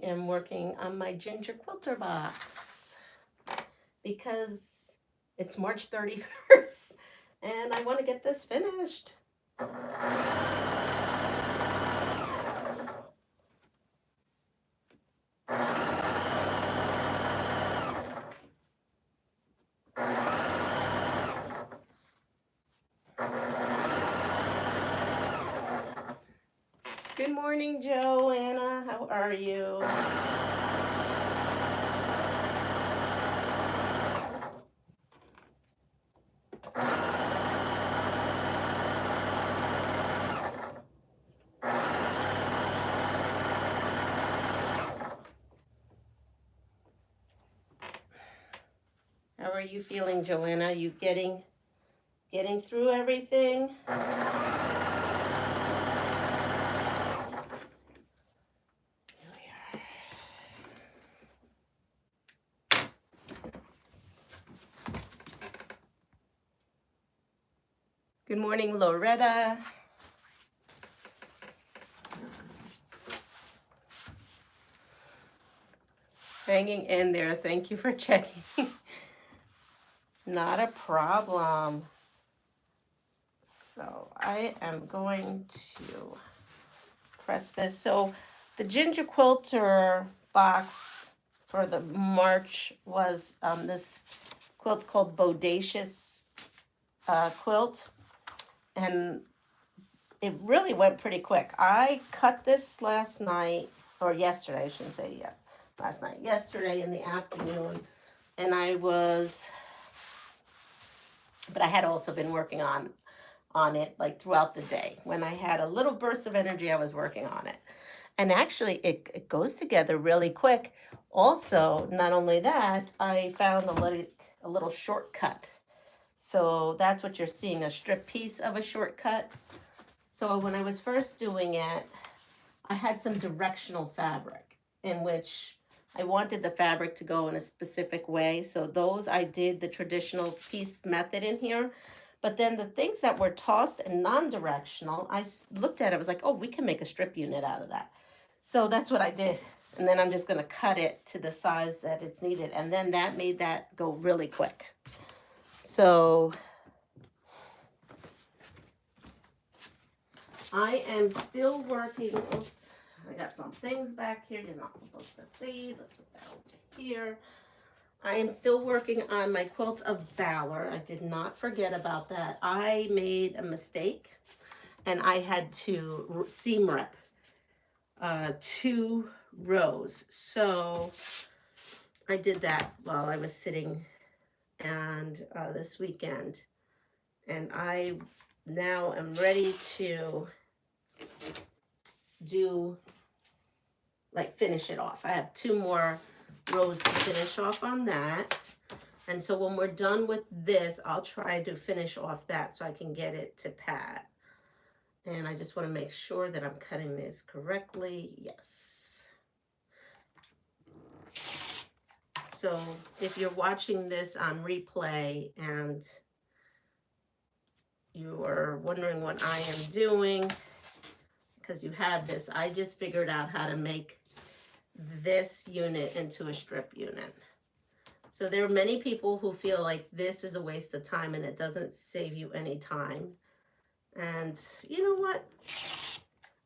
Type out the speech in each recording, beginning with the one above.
am working on my ginger quilter box because it's March 31st and I want to get this finished. Good morning, Joanna. How are you? How are you feeling, Joanna? You getting through everything? Good morning, Loretta. Hanging in there. Thank you for checking. Not a problem. So I am going to press this. So the ginger quilter box for the March was this quilt called Bowdacious quilt. And it really went pretty quick. I cut this last night, or yesterday, I shouldn't say yet. Last night, yesterday in the afternoon. And but I had also been working on it like throughout the day. When I had a little burst of energy, I was working on it. And actually, it goes together really quick. Also, not only that, I found a little shortcut. So that's what you're seeing, a strip piece of a shortcut. So when I was first doing it, I had some directional fabric in which I wanted the fabric to go in a specific way. So those I did the traditional piece method in here. But then the things that were tossed and non-directional, I looked at it, I was like, oh, we can make a strip unit out of that. So that's what I did. And then I'm just going to cut it to the size that it's needed. And then that made that go really quick. So I am still working. Oops, I got some things back here you're not supposed to see. Let's put that over here. I am still working on my quilt of Valor. I did not forget about that. I made a mistake and I had to seam rip 2 rows. So I did that while I was sitting and this weekend. And I now am ready to finish it off. I have 2 more rows to finish off on that. And so when we're done with this, I'll try to finish off that so I can get it to pad. And I just want to make sure that I'm cutting this correctly. Yes. So if you're watching this on replay and you are wondering what I am doing, because you have this, I just figured out how to make this unit into a strip unit. So there are many people who feel like this is a waste of time and it doesn't save you any time. And you know what?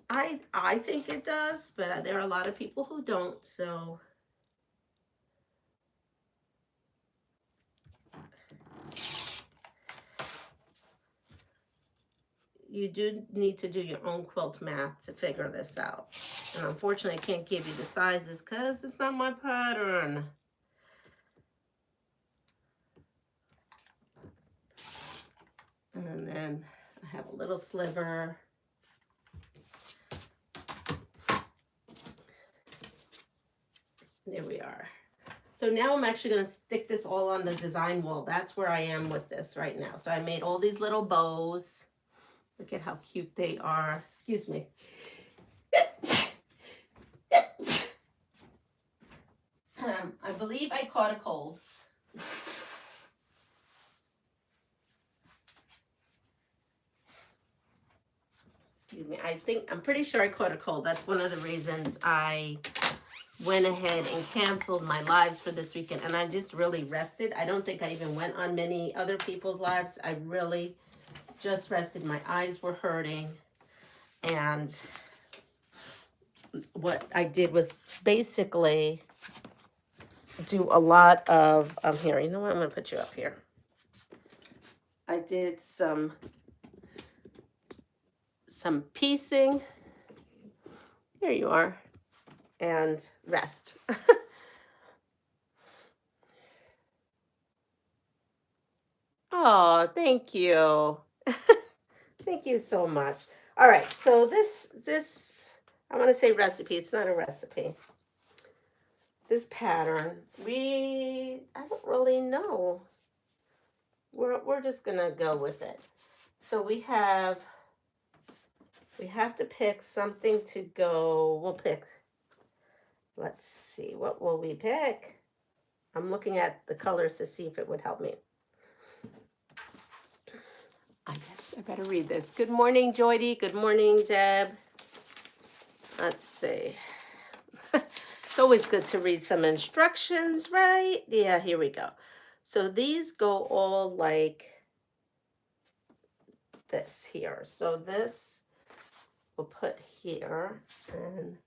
I think it does, but there are a lot of people who don't. So you do need to do your own quilt math to figure this out. And unfortunately, I can't give you the sizes because it's not my pattern. And then I have a little sliver. There we are. So now I'm actually going to stick this all on the design wall. That's where I am with this right now. So I made all these little bows. Look at how cute they are. Excuse me. I believe I caught a cold. Excuse me. I'm pretty sure I caught a cold. That's one of the reasons I went ahead and canceled my lives for this weekend, and I just really rested. I don't think I even went on many other people's lives. I really just rested. My eyes were hurting, and what I did was basically do a lot of here. You know what? I'm going to put you up here. I did some piecing. Here you are. And rest. Oh, thank you. Thank you so much. All right, so this I want to say recipe. It's not a recipe. This pattern, I don't really know. We're just gonna go with it. So we have to pick something to go. We'll pick. Let's see. What will we pick? I'm looking at the colors to see if it would help me. I guess I better read this. Good morning, Joydy. Good morning, Deb. Let's see. It's always good to read some instructions, right? Yeah, here we go. So these go all like this here. So this we'll put here. And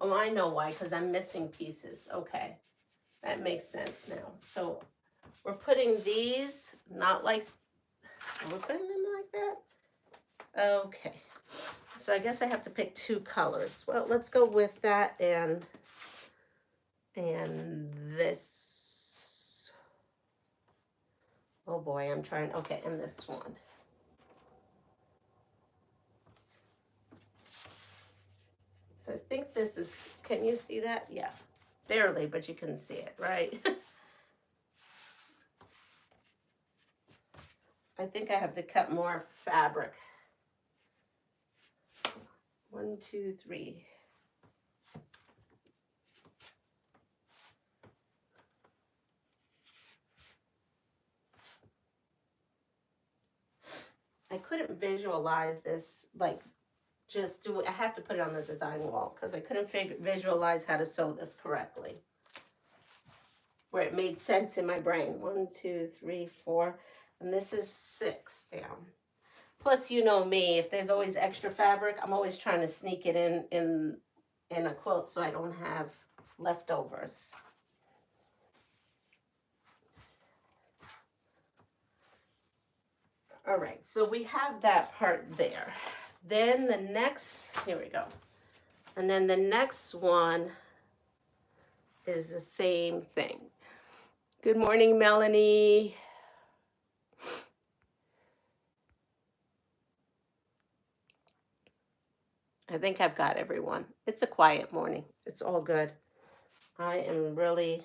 oh, I know why, because I'm missing pieces. Okay, that makes sense now. So we're putting these not like, we're putting them like that. Okay, so I guess I have to pick two colors. Well, let's go with that and this. Oh boy, I'm trying. Okay, and this one. So I think this is, can you see that? Yeah, barely, but you can see it, right? I think I have to cut more fabric. 1, 2, 3. I couldn't visualize this, like, just do it. I have to put it on the design wall because I couldn't visualize how to sew this correctly, where it made sense in my brain. 1, 2, 3, 4, and this is 6 down. Plus, you know me, if there's always extra fabric, I'm always trying to sneak it in a quilt so I don't have leftovers. All right, so we have that part there. Then the next, here we go. And then the next one is the same thing. Good morning, Melanie. I think I've got everyone. It's a quiet morning. It's all good. I am really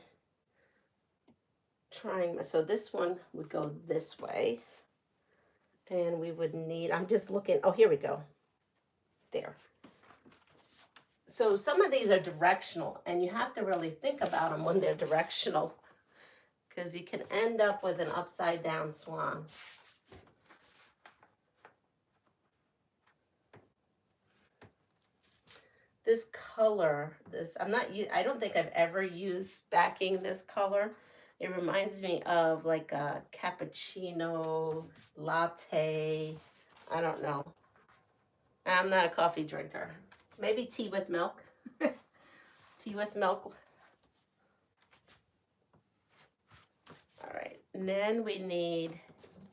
trying. So this one would go this way. And we would need, I'm just looking, oh, here we go. There. So some of these are directional, and you have to really think about them when they're directional, because you can end up with an upside down swan. This color, I don't think I've ever used backing this color. It reminds me of like a cappuccino, latte. I don't know. I'm not a coffee drinker. Maybe tea with milk. Tea with milk. All right, and then we need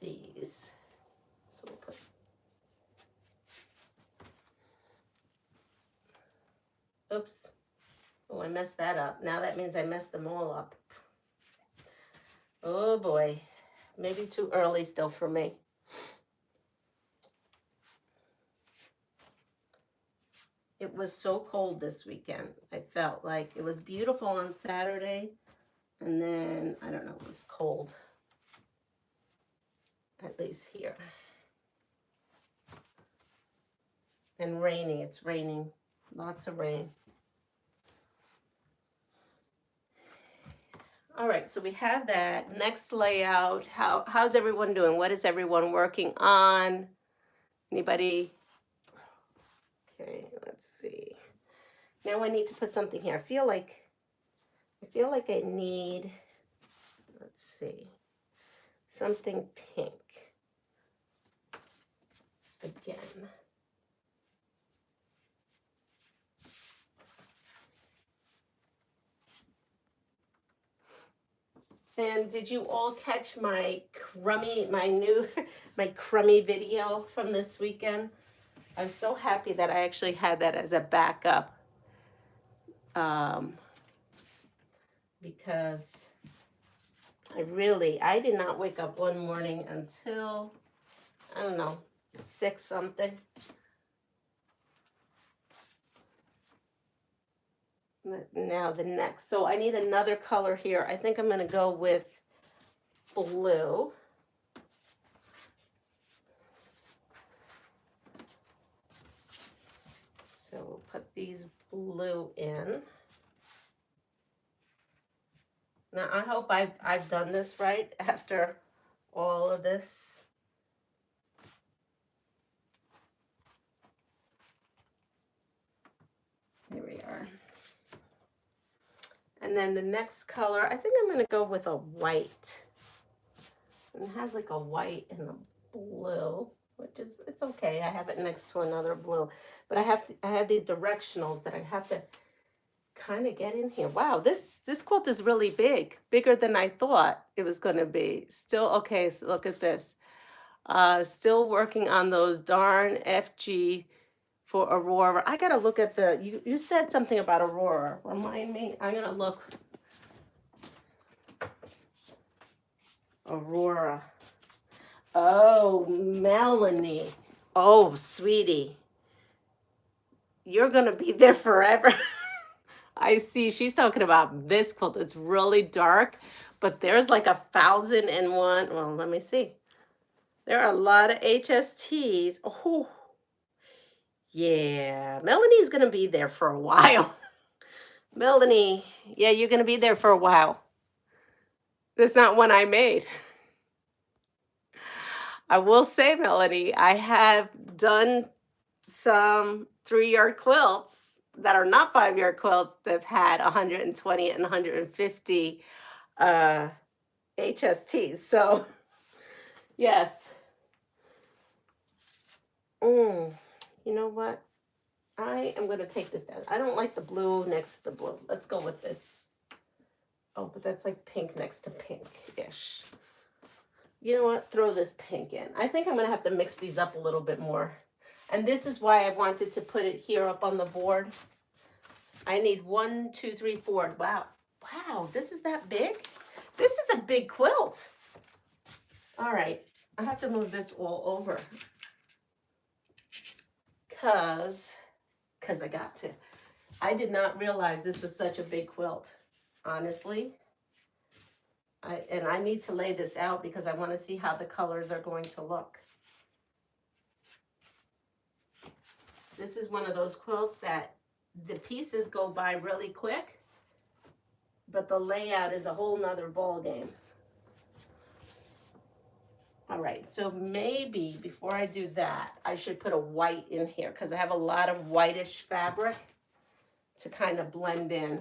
these. So we'll put. Oops. Oh, I messed that up. Now that means I messed them all up. Oh boy. Maybe too early still for me. It was so cold this weekend. I felt like it was beautiful on Saturday. And then, I don't know, it was cold. At least here. And rainy. It's raining. Lots of rain. All right, so we have that. Next layout. How's everyone doing? What is everyone working on? Anybody? Okay, let's see. Now I need to put something here. I feel like I need, let's see, something pink again. And did you all catch my my crummy video from this weekend? I'm so happy that I actually had that as a backup. Because I did not wake up one morning until, I don't know, 6 something. Now the next, so I need another color here. I think I'm going to go with blue. So we'll put these blue in. Now I hope I've done this right after all of this. Here we are. And then the next color, I think I'm going to go with a white. And it has like a white and a blue, which is, it's okay. I have it next to another blue. But I have these directionals that I have to kind of get in here. Wow, this quilt is really big, bigger than I thought it was going to be. Still, okay, so look at this. Still working on those darn FG for Aurora. I gotta look at you said something about Aurora. Remind me. I'm gonna look. Aurora. Oh, Melanie. Oh, sweetie. You're gonna be there forever. I see. She's talking about this quilt. It's really dark, but there's like 1,001. Well, let me see. There are a lot of HSTs. Oh, yeah. Melanie's going to be there for a while. Melanie, yeah, you're going to be there for a while. That's not one I made. I will say, Melanie, I have done some 3-yard quilts that are not 5-yard quilts that have had 120 and 150 HSTs. So, yes. You know what? I am going to take this down. I don't like the blue next to the blue. Let's go with this. Oh, but that's like pink next to pink-ish. You know what? Throw this pink in. I think I'm going to have to mix these up a little bit more. And this is why I wanted to put it here up on the board. I need 1, 2, 3, 4. Wow. Wow, this is that big? This is a big quilt. All right. I have to move this all over. Because I got to. I did not realize this was such a big quilt, honestly. I need to lay this out because I want to see how the colors are going to look. This is one of those quilts that the pieces go by really quick, but the layout is a whole nother ball game. All right, so maybe before I do that, I should put a white in here because I have a lot of whitish fabric to kind of blend in.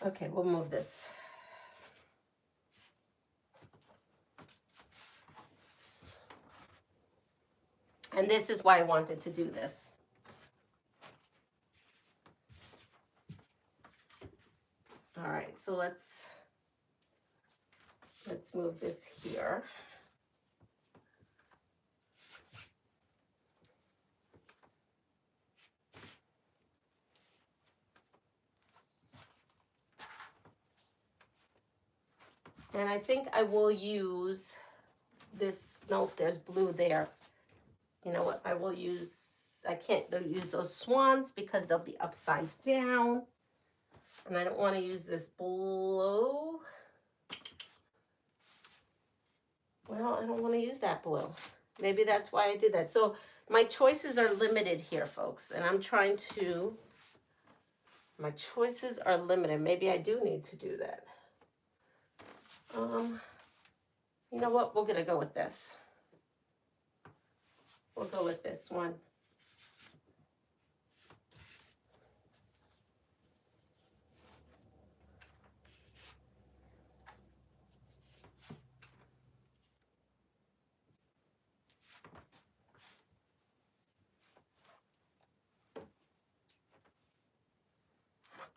Okay, we'll move this. And this is why I wanted to do this. All right, so let's move this here. And I think I will use this, nope, there's blue there. You know what, I will use, I can't use those swans because they'll be upside down. And I don't want to use this blue. Well, I don't want to use that blue. Maybe that's why I did that. So my choices are limited here, folks. And I'm trying to, my choices are limited. Maybe I do need to do that. You know what? We're going to go with this. We'll go with this one.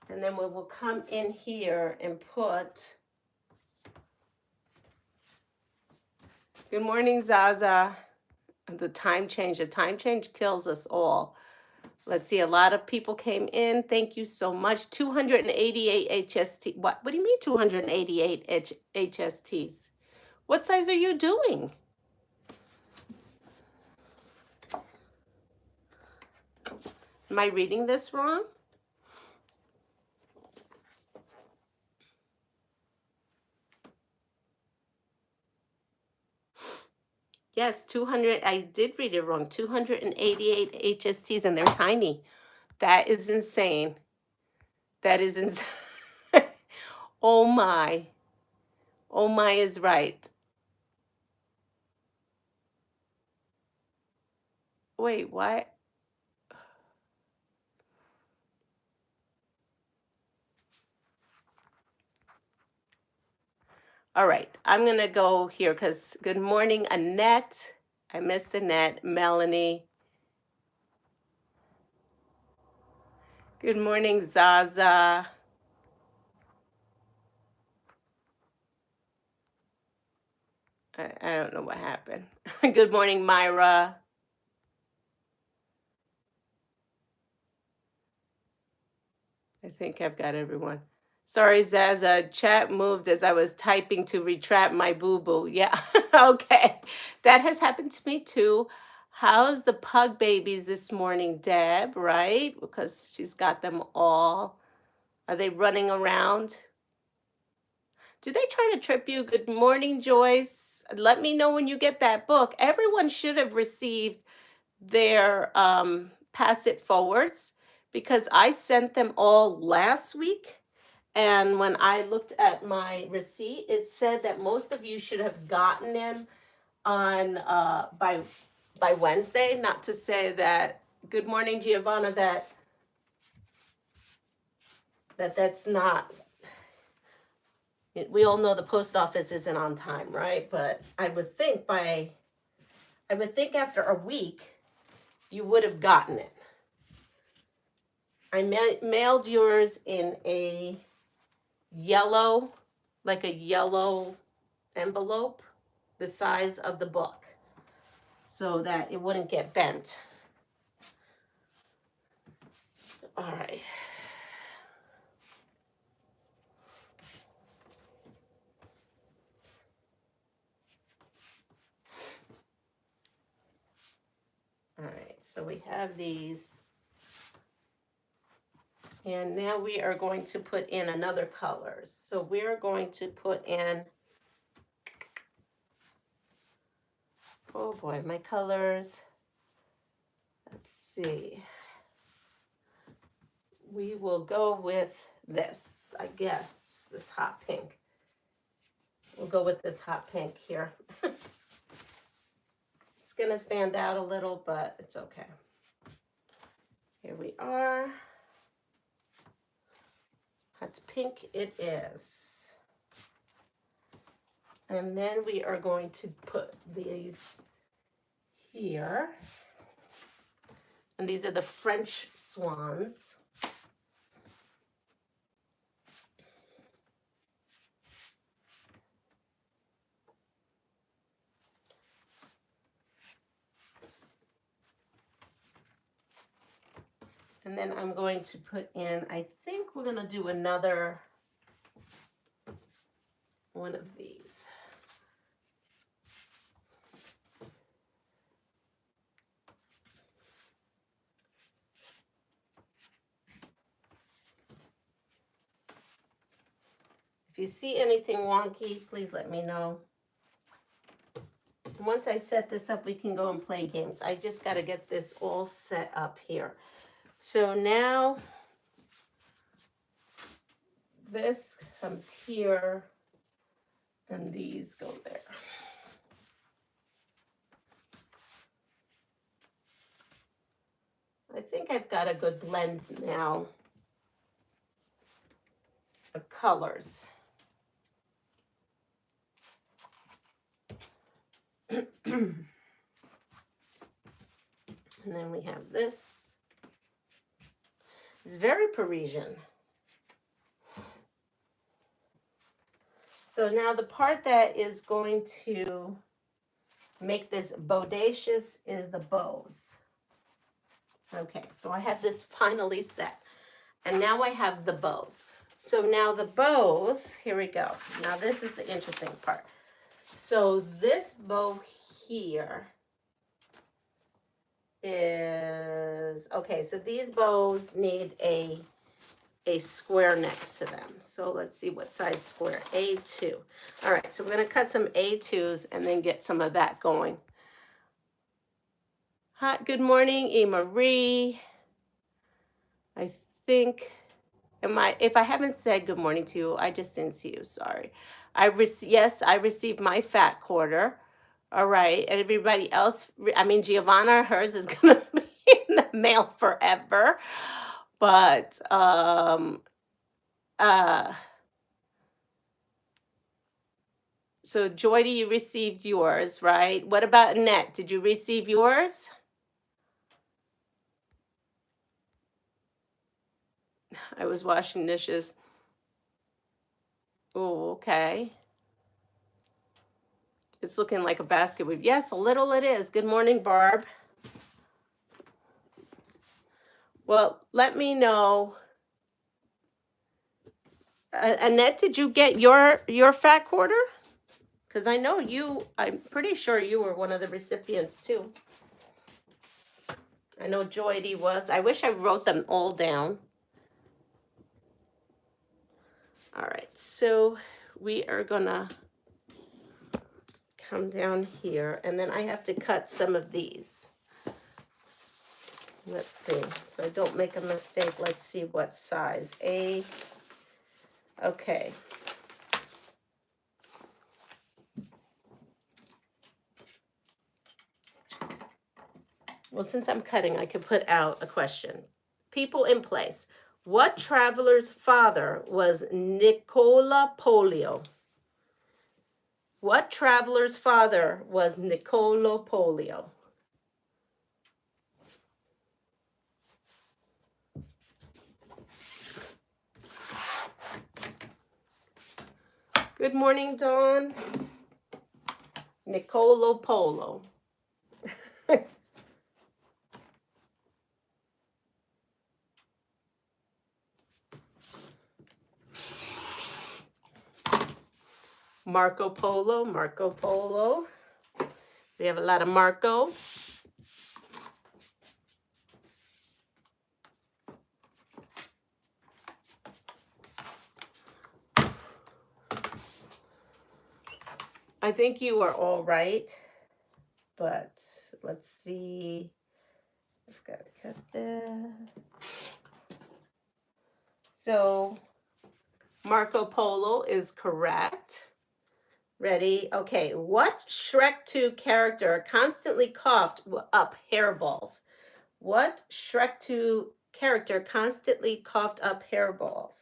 And then we will come in here and put, good morning, Zaza. The time change kills us all. Let's see, a lot of people came in. Thank you so much. 288 HST. What do you mean 288 HSTs? What size are you doing? Am I reading this wrong? Yes, 200. I did read it wrong. 288 HSTs, and they're tiny. That is insane. That is insane. Oh my. Oh my is right. Wait, what? All right, I'm gonna go here because good morning, Annette. I missed Annette. Melanie. Good morning, Zaza. I don't know what happened. Good morning, Myra. I think I've got everyone. Sorry, Zaza. Chat moved as I was typing to retrap my boo-boo. Yeah, okay. That has happened to me too. How's the pug babies this morning, Deb, right? Because she's got them all. Are they running around? Do they try to trip you? Good morning, Joyce. Let me know when you get that book. Everyone should have received their Pass It Forwards because I sent them all last week. And when I looked at my receipt, it said that most of you should have gotten them on by Wednesday. Not to say that, good morning, Giovanna, that's not, we all know the post office isn't on time, right? But I would think after a week, you would have gotten it. I mailed yours in a yellow, like a yellow envelope, the size of the book, so that it wouldn't get bent. All right. All right, so we have these. And now we are going to put in another color. So we're going to put in, oh boy, my colors. Let's see. We will go with this, I guess, this hot pink. We'll go with this hot pink here. It's gonna stand out a little, but it's okay. Here we are. That's pink it is. And then we are going to put these here. And these are the French swans. And then I'm going to put in, I think we're gonna do another one of these. If you see anything wonky, please let me know. Once I set this up, we can go and play games. I just got to get this all set up here. So now this comes here and these go there. think I've got a good blend now of colors. And then we have this. It's very Parisian. So now the part that is going to make this Bowdacious is the bows. Okay, so I have this finally set. And now I have the bows. So now the bows, here we go. Now this is the interesting part. So this bow here is, okay, so these bows need a square next to them. So let's see what size square, A2. All right, so we're gonna cut some A2s and then get some of that going. Hi, good morning, E. Marie. I think, if I haven't said good morning to you, I just didn't see you, sorry. Yes, I received my fat quarter. All right, and everybody else, I mean, Giovanna, hers is gonna be in the mail forever. But, so Joy, you received yours, right? What about Annette? Did you receive yours? I was washing dishes. Oh, okay. It's looking like a basket weave. Yes, a little it is. Good morning, Barb. Well, let me know. Annette, did you get your fat quarter? Because I know you, I'm pretty sure you were one of the recipients too. I know Joy was. I wish I wrote them all down. All right, so we are gonna come down here, and then I have to cut some of these. Let's see, so I don't make a mistake. Let's see what size. Okay. Well, since I'm cutting, I could put out a question. People in place. What traveler's father was Nicola Polio? What traveler's father was Niccolo Polio? Good morning, Dawn. Niccolo Polo. Marco Polo. We have a lot of Marco. I think you are all right, but let's see. I've got to cut that. So Marco Polo is correct. Ready? Okay. What Shrek 2 character constantly coughed up hairballs? What Shrek 2 character constantly coughed up hairballs?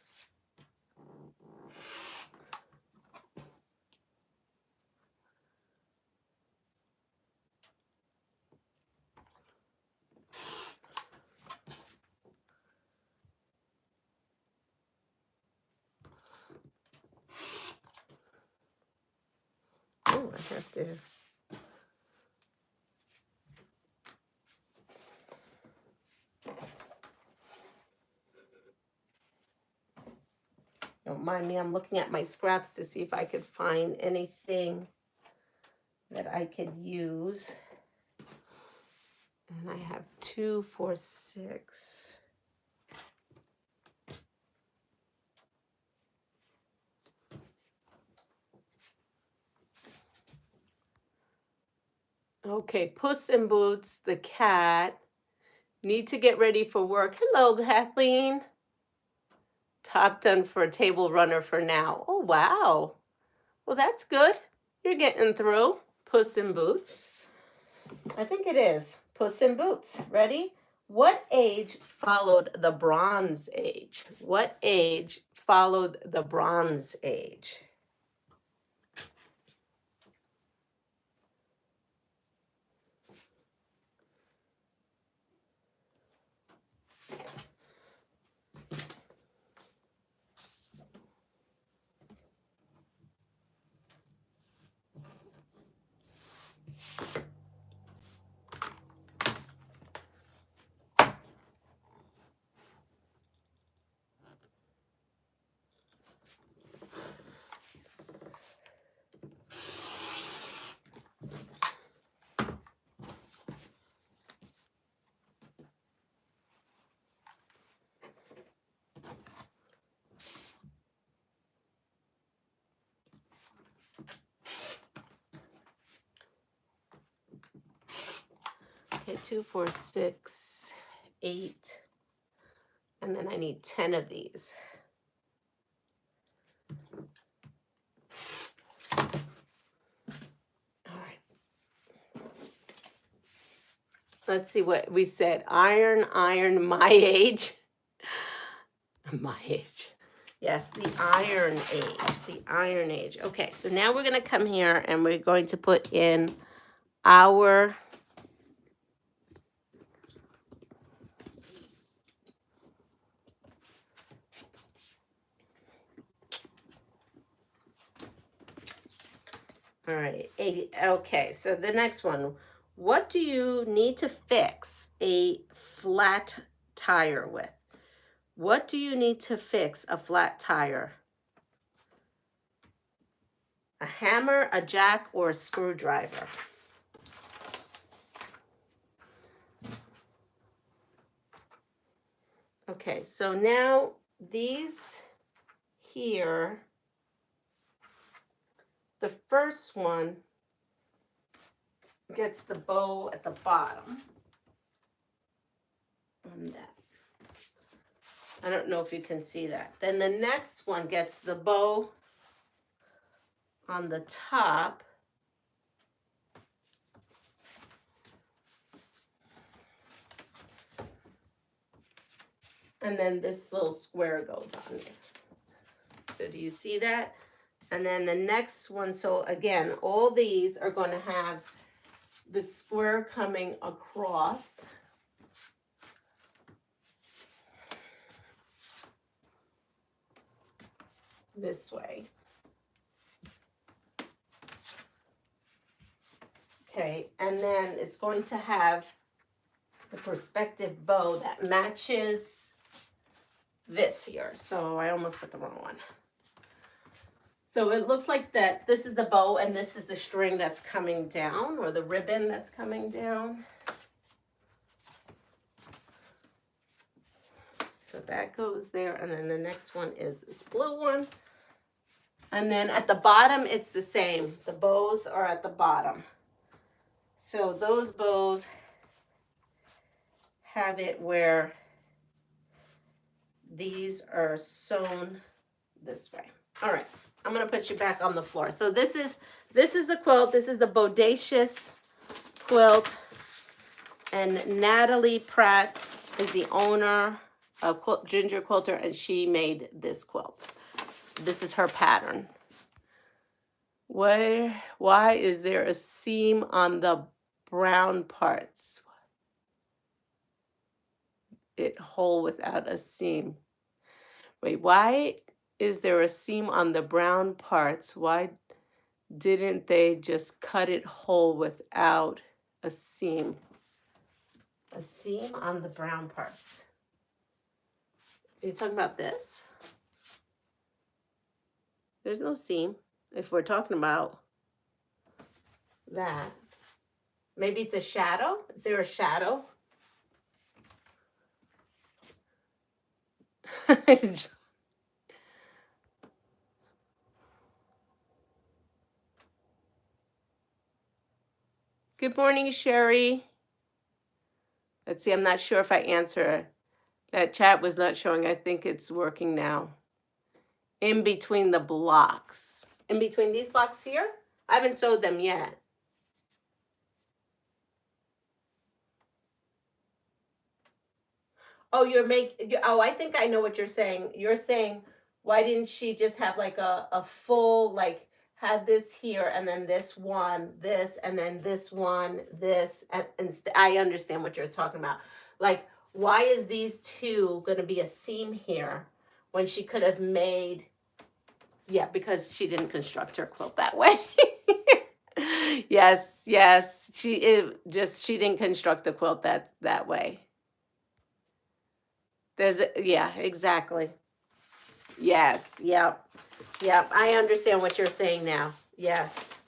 Oh, I have to. Don't mind me, I'm looking at my scraps to see if I could find anything that I could use. And I have 2, 4, 6. Okay, Puss in Boots, the cat, need to get ready for work. Hello, Kathleen. Top done for a table runner for now. Oh, wow. Well, that's good. You're getting through. Puss in Boots. I think it is. Puss in Boots. Ready? What age followed the Bronze Age? What age followed the Bronze Age? Okay, 2, 4, 6, 8, and then I need 10 of these. All right. Let's see what we said. Iron, my age. My age. Yes, the Iron Age. The Iron Age. Okay, so now we're going to come here and we're going to put in our all right. Okay, so the next one. What do you need to fix a flat tire with? What do you need to fix a flat tire? A hammer, a jack, or a screwdriver? Okay, so now these here, the first one gets the bow at the bottom. On that. I don't know if you can see that. Then the next one gets the bow on the top. And then this little square goes on there. So do you see that? And then the next one, so again, all these are going to have the square coming across. This way. Okay, and then it's going to have the perspective bow that matches this here. So I almost put the wrong one. So it looks like that this is the bow and this is the string that's coming down, or the ribbon that's coming down. So that goes there, and then the next one is this blue one. And then at the bottom, it's the same. The bows are at the bottom. So those bows have it where these are sewn this way. All right, I'm gonna put you back on the floor. So this is the quilt. This is the Bowdacious quilt, and Natalie Pratt is the owner of Ginger Quilter, and she made this quilt. This is her pattern. Why is there a seam on the brown parts? It whole without a seam. Wait, why is there a seam on the brown parts? Why didn't they just cut it whole without a seam? A seam on the brown parts. Are you talking about this? There's no seam if we're talking about that. Maybe it's a shadow. Is there a shadow? Good morning, Sherry. Let's see, I'm not sure if I answer. That chat was not showing. I think it's working now. In between the blocks. In between these blocks here? I haven't sewed them yet. Oh, oh, I think I know what you're saying. You're saying, why didn't she just have like a full, like, have this here and then this one, this, and then this one, this, and I understand what you're talking about. Like, why is these two going to be a seam here when she could have made, yeah, because she didn't construct her quilt that way. Yes, yes, she didn't construct the quilt that way. Yeah, exactly. Yes, yep, yep. I understand what you're saying now. Yes.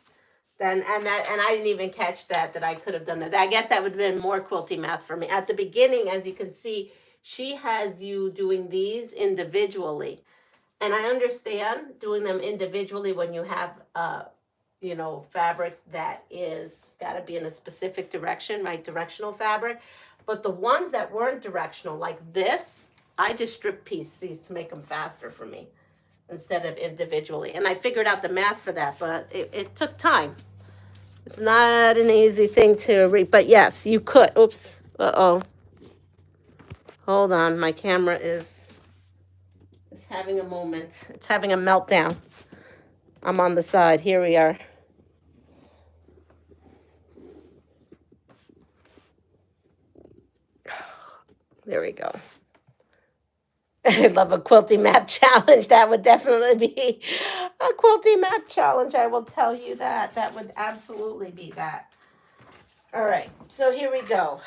And I didn't even catch that I could have done that. I guess that would have been more quilty math for me. At the beginning, as you can see, she has you doing these individually. And I understand doing them individually when you have fabric that is got to be in a specific direction, right? Directional fabric. But the ones that weren't directional, like this, I just strip piece these to make them faster for me instead of individually. And I figured out the math for that, but it took time. It's not an easy thing to read, but yes, you could. Oops. Uh-oh. Hold on. My camera is having a moment. It's having a meltdown. I'm on the side. Here we are. There we go. I love a quilty math challenge. That would definitely be a quilty math challenge. I will tell you that. That would absolutely be that. All right. So here we go.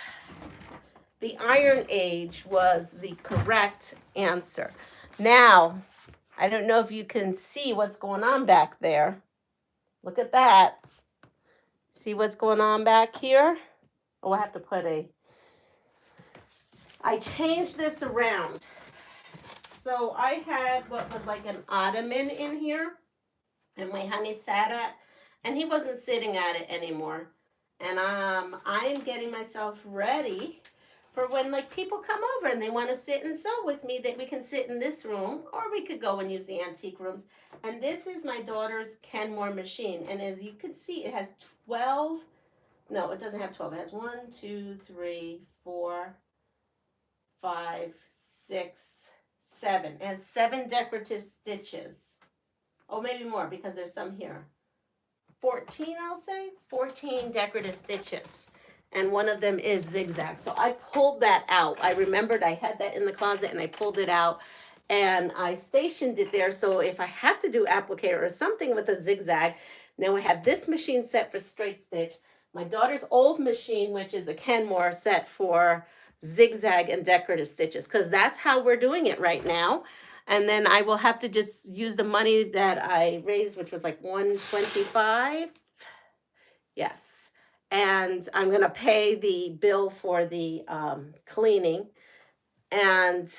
The Iron Age was the correct answer. Now, I don't know if you can see what's going on back there. Look at that. See what's going on back here? Oh, I have to put I changed this around. So I had what was like an ottoman in here, and my honey sat at, and he wasn't sitting at it anymore. And I am getting myself ready for when like people come over and they want to sit and sew with me, that we can sit in this room, or we could go and use the antique rooms. And this is my daughter's Kenmore machine. And as you can see, it has 12, no, it doesn't have 12. It has 1, 2, 3, 4, 5, 6, 7. It has 7 decorative stitches. Oh, maybe more because there's some here. 14, I'll say. 14 decorative stitches. And one of them is zigzag. So I pulled that out. I remembered I had that in the closet and I pulled it out and I stationed it there. So if I have to do applicator or something with a zigzag, now I have this machine set for straight stitch. My daughter's old machine, which is a Kenmore, set for zigzag and decorative stitches, because that's how we're doing it right now. And then I will have to just use the money that I raised, which was like $125. Yes. And I'm going to pay the bill for the cleaning. And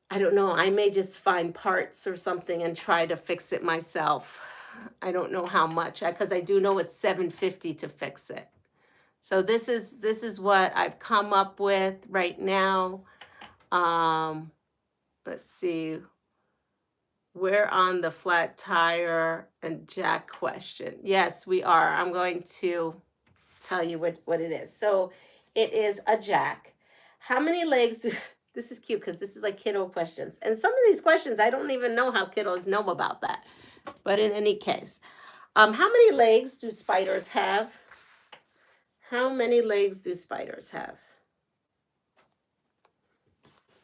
I don't know, I may just find parts or something and try to fix it myself. I don't know how much, because I do know it's $750 to fix it. So this is what I've come up with right now. Let's see. We're on the flat tire and jack question. Yes, we are. I'm going to tell you what it is. So it is a jack. How many legs do, this is cute because this is like kiddo questions. And some of these questions, I don't even know how kiddos know about that. But in any case, how many legs do spiders have? How many legs do spiders have?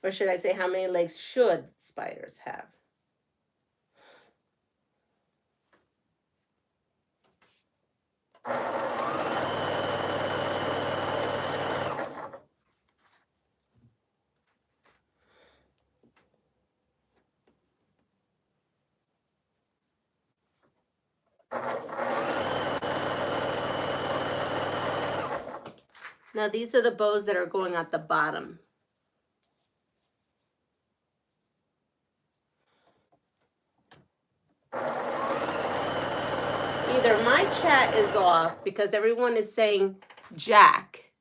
Or should I say, how many legs should spiders have? Now these are the bows that are going at the bottom. Either my chat is off because everyone is saying jack.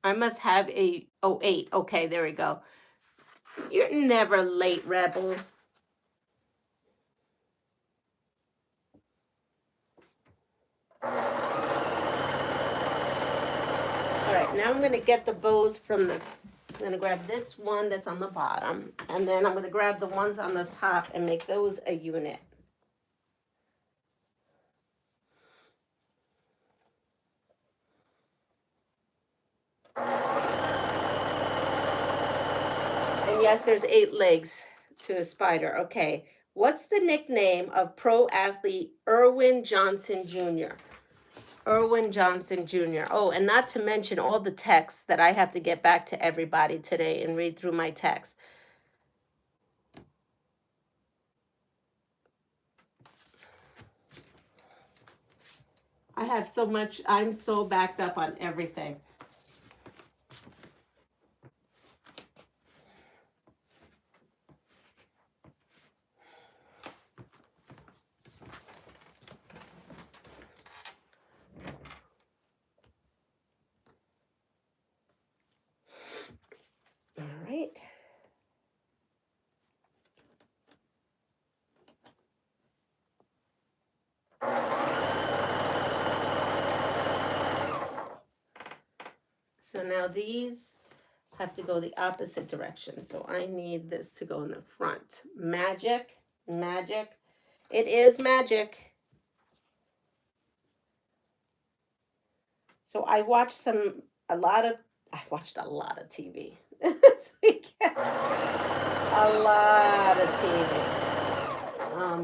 I must have a, 8. Okay, there we go. You're never late, Rebel. All right, now I'm going to get the bows from the I'm gonna grab this one that's on the bottom, and then I'm gonna grab the ones on the top and make those a unit. And yes, there's 8 legs to a spider. Okay, what's the nickname of pro athlete Erwin Johnson Jr.? Erwin Johnson Jr. Oh, and not to mention all the texts that I have to get back to everybody today and read through my texts. I have so much, I'm so backed up on everything. All right. So now these have to go the opposite direction. So I need this to go in the front. Magic, magic. It is magic. So I watched I watched a lot of TV this weekend. A lot of TV.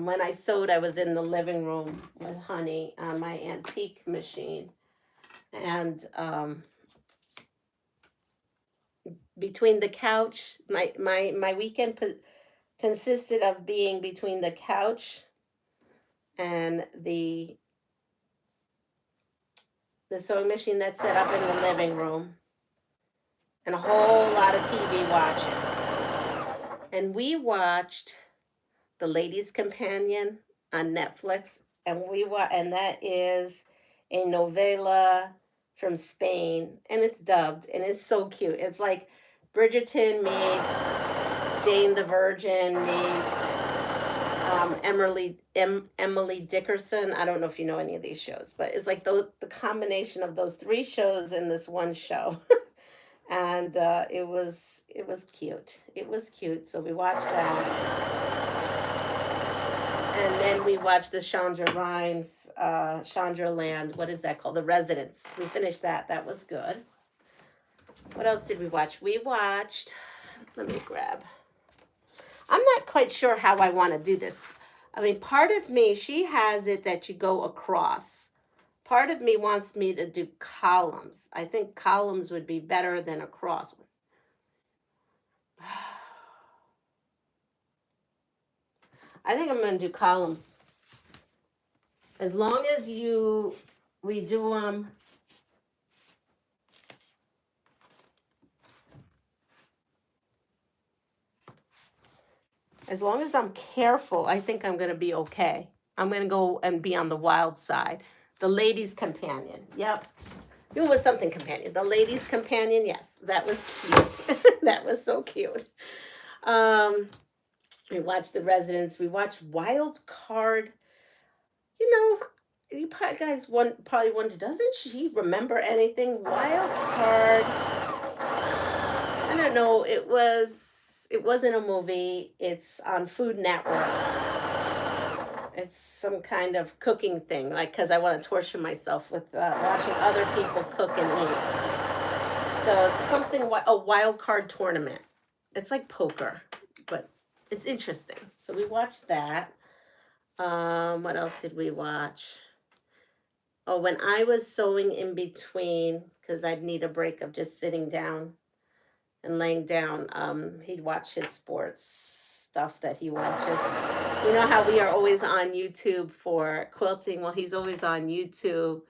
When I sewed, I was in the living room with Honey on my antique machine. And between the couch, my weekend consisted of being between the couch and the sewing machine that's set up in the living room, and a whole lot of TV watching. And we watched The Ladies' Companion on Netflix, and and that is a novela from Spain, and it's dubbed, and it's so cute. It's like Bridgerton meets Jane the Virgin meets Emily Dickerson. I don't know if you know any of these shows, but it's like the combination of those 3 shows in this one show. And it was cute. It was cute. So we watched that. And then we watched the Chandra Rhimes, Chandra Land. What is that called? The Residence. We finished that. That was good. What else did we watch? We watched, let me grab. I'm not quite sure how I want to do this. I mean, part of me, she has it that you go across. Part of me wants me to do columns. I think columns would be better than a cross one. I think I'm going to do columns. As long as you redo them. As long as I'm careful, I think I'm going to be okay. I'm going to go and be on the wild side. The Ladies' Companion. Yep. It was something companion. The Ladies' Companion. Yes, that was cute. That was so cute. We watched The Residence. We watched Wild Card. You know, you guys probably wonder, doesn't she remember anything? Wild Card. I don't know. It wasn't a movie. It's on Food Network. It's some kind of cooking thing, like, because I want to torture myself with watching other people cook and eat. So it's something, a wild card tournament. It's like poker, but it's interesting. So we watched that. What else did we watch? Oh, when I was sewing in between, because I'd need a break of just sitting down and laying down, he'd watch his sports stuff that he watches. You know how we are always on YouTube for quilting? Well, he's always on YouTube.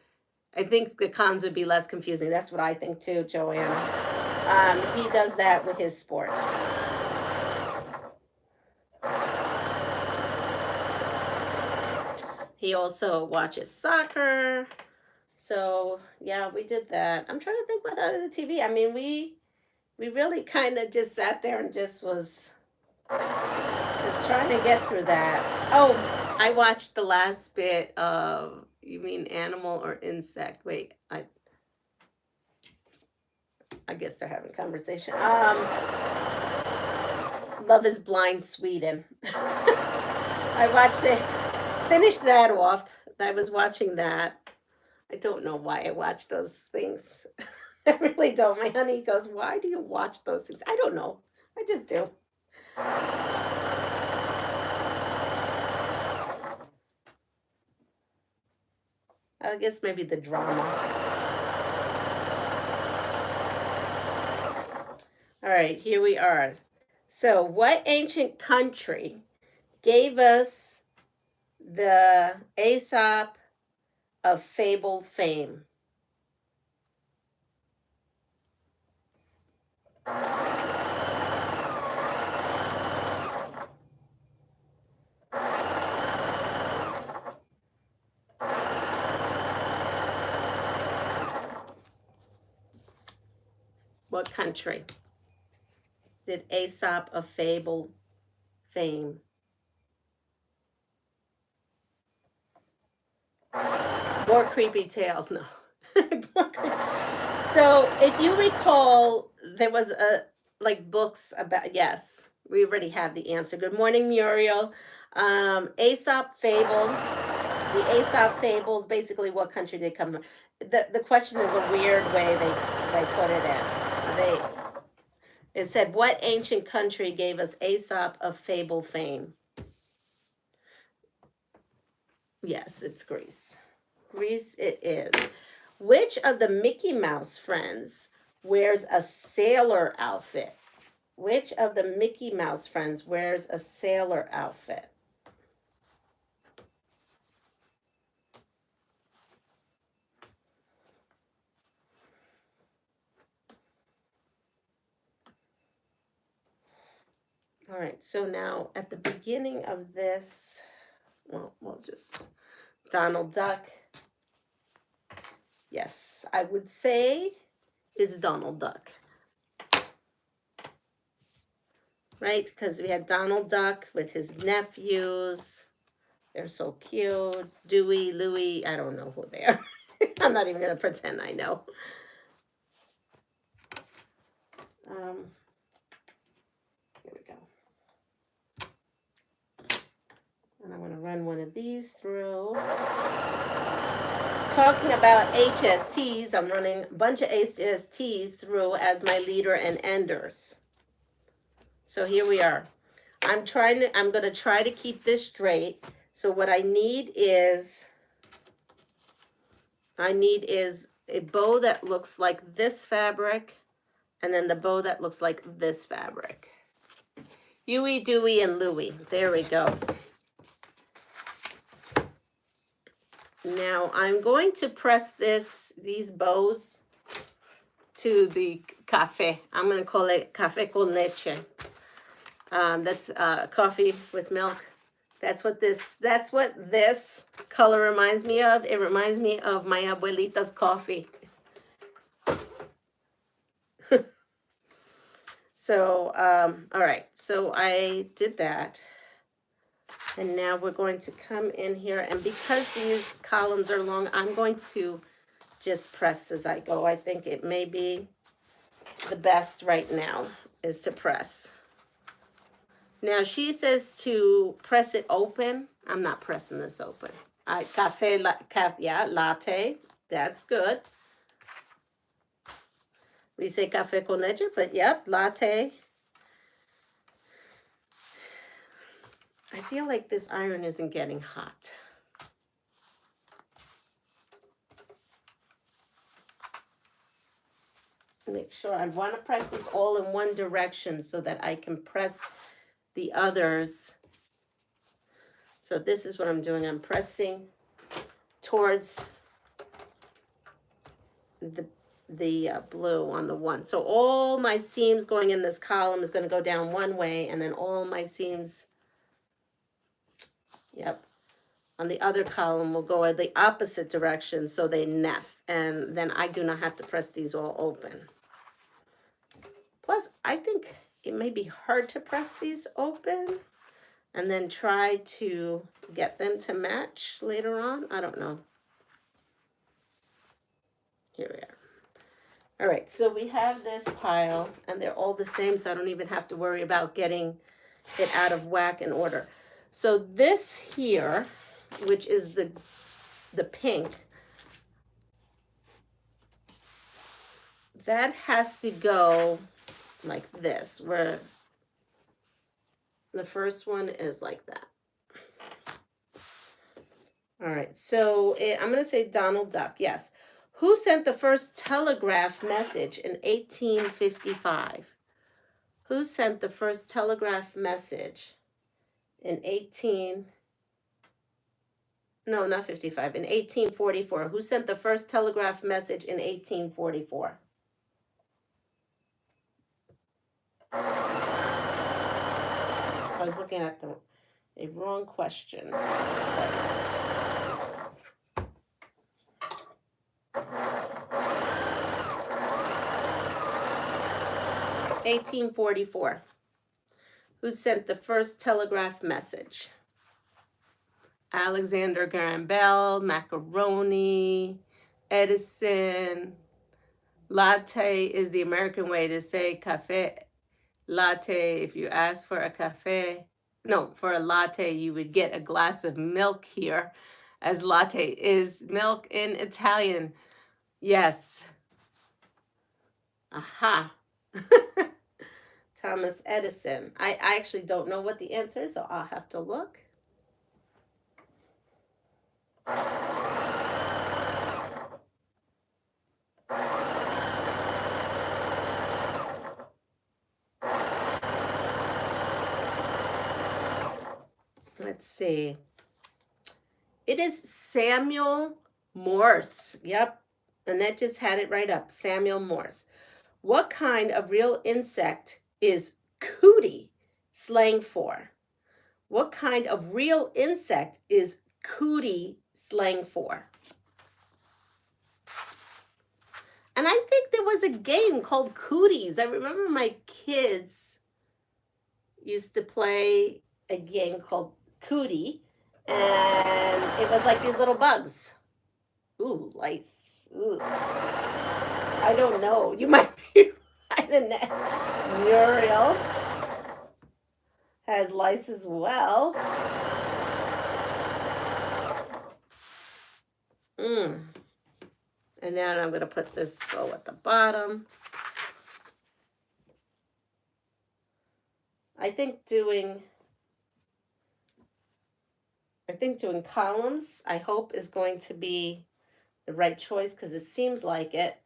I think the cons would be less confusing. That's what I think too, Joanna. He does that with his sports. He also watches soccer. So yeah, we did that. I'm trying to think what out of the TV. I mean, we really kind of just sat there and just was just trying to get through that. Oh, I watched the last bit of, you mean animal or insect? Wait, I guess they're having conversation. Love is Blind Sweden. I watched it, finished that off. I was watching that. I don't know why I watch those things. I really don't. My honey goes, "Why do you watch those things?" I don't know. I just do. I guess maybe the drama. All right, here we are. So, what ancient country gave us the Aesop of Fable fame? What country did Aesop of Fable fame? More creepy tales, no. So, if you recall, there was like books about, yes, we already have the answer. Good morning, Muriel. Aesop Fable, the Aesop Fables, basically what country did come from? The question is a weird way they put it in. It said, what ancient country gave us Aesop of Fable fame? Yes, it's Greece. Greece it is. Which of the Mickey Mouse friends wears a sailor outfit? Which of the Mickey Mouse friends wears a sailor outfit? All right, so now at the beginning of this, well, we'll just, Donald Duck. Yes, I would say it's Donald Duck. Right, because we had Donald Duck with his nephews. They're so cute. Dewey, Louie, I don't know who they are. I'm not even going to pretend I know. Here we go. And I'm going to run one of these through. Talking about HSTs, I'm running a bunch of HSTs through as my leader and enders. So here we are. I'm going to try to keep this straight. So what I need is a bow that looks like this fabric, and then the bow that looks like this fabric. Huey, Dewey, and Louie. There we go. Now I'm going to press these bows to the cafe. I'm going to call it café con leche. That's coffee with milk. That's what this color reminds me of. It reminds me of my abuelita's coffee. So, all right. So I did that. And now we're going to come in here. And because these columns are long, I'm going to just press as I go. I think it may be the best right now is to press. Now she says to press it open. I'm not pressing this open. Latte. That's good. We say café con leche, but yep, latte. I feel like this iron isn't getting hot. Make sure I want to press this all in one direction so that I can press the others. So this is what I'm doing. I'm pressing towards the blue on the one. So all my seams going in this column is going to go down one way, and then all my seams, yep, on the other column will go in the opposite direction so they nest, and then I do not have to press these all open. Plus, I think it may be hard to press these open and then try to get them to match later on. I don't know. Here we are. All right, so we have this pile, and they're all the same, so I don't even have to worry about getting it out of whack and order. So this here, which is the pink, that has to go like this, where the first one is like that. All right, so I'm going to say Donald Duck, yes. Who sent the first telegraph message in 1855? Who sent the first telegraph message in no, not 55, in 1844? Who sent the first telegraph message in 1844? I was looking at a wrong question. 1844. Who sent the first telegraph message? Alexander Graham Bell, Macaroni, Edison. Latte is the American way to say cafe. Latte, if you ask for a cafe, no, for a latte, you would get a glass of milk here, as latte is milk in Italian. Yes. Aha. Thomas Edison. I actually don't know what the answer is, so I'll have to look. Let's see. It is Samuel Morse. Yep. Annette just had it right up. Samuel Morse. What kind of real insect is cootie slang for? What kind of real insect is cootie slang for? And I think there was a game called Cooties. I remember my kids used to play a game called Cootie, and it was like these little bugs. Ooh, lice. Ooh. I don't know. You might be right in that. Muriel has lice as well. And then I'm going to put this bow at the bottom. I think doing columns, I hope, is going to be the right choice because it seems like it.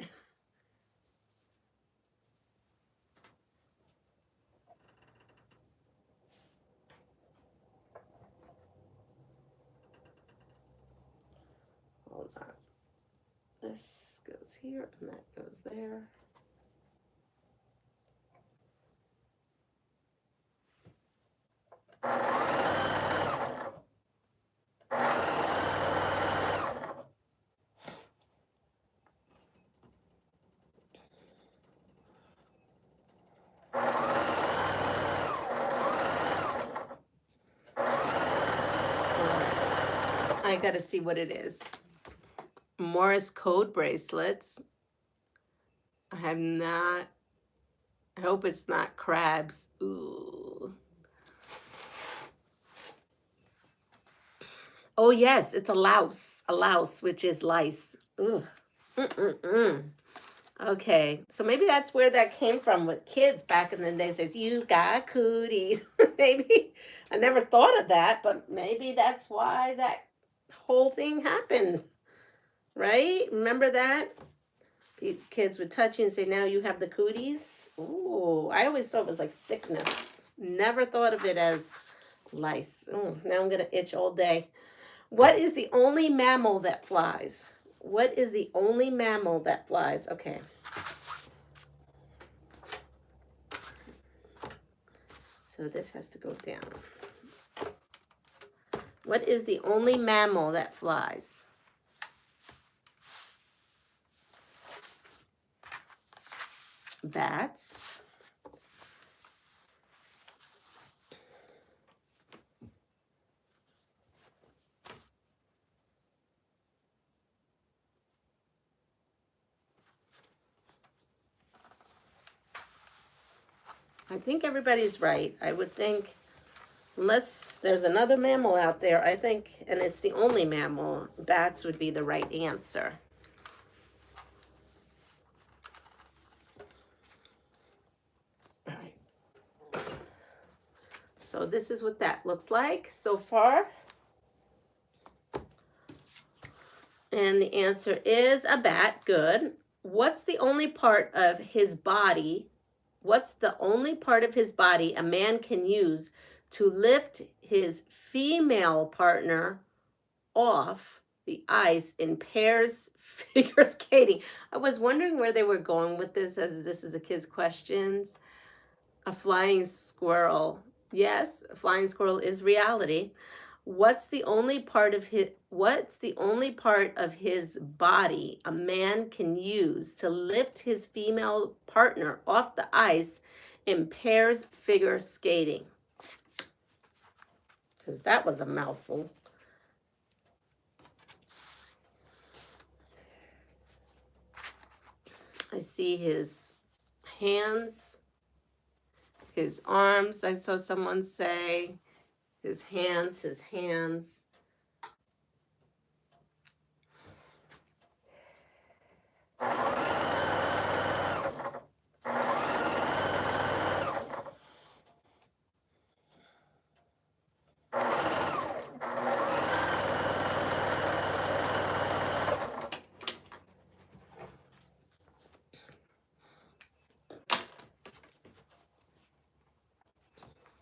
Hold on. This goes here and that goes there. I got to see what it is. Morse code bracelets. I have not. I hope it's not crabs. Ooh. Oh yes, it's a louse. A louse, which is lice. Ooh. Okay, so maybe that's where that came from with kids back in the day. Says you got cooties. Maybe I never thought of that, but maybe that's why that whole thing happened, right? Remember that? Kids would touch you and say, now you have the cooties. Ooh, I always thought it was like sickness. Never thought of it as lice. Ooh, now I'm going to itch all day. What is the only mammal that flies? What is the only mammal that flies? Okay. So this has to go down. What is the only mammal that flies? Bats. I think everybody's right. I would think, unless there's another mammal out there, I think, and it's the only mammal, bats would be the right answer. All right. So this is what that looks like so far. And the answer is a bat. Good. What's the only part of his body? What's the only part of his body a man can use to lift his female partner off the ice in pairs figure skating? I was wondering where they were going with this, as this is a kid's questions. A flying squirrel. Yes, a flying squirrel is reality. What's the only part of his body a man can use to lift his female partner off the ice in pairs figure skating? Because that was a mouthful. I see his hands, his arms. I saw someone say his hands, his hands.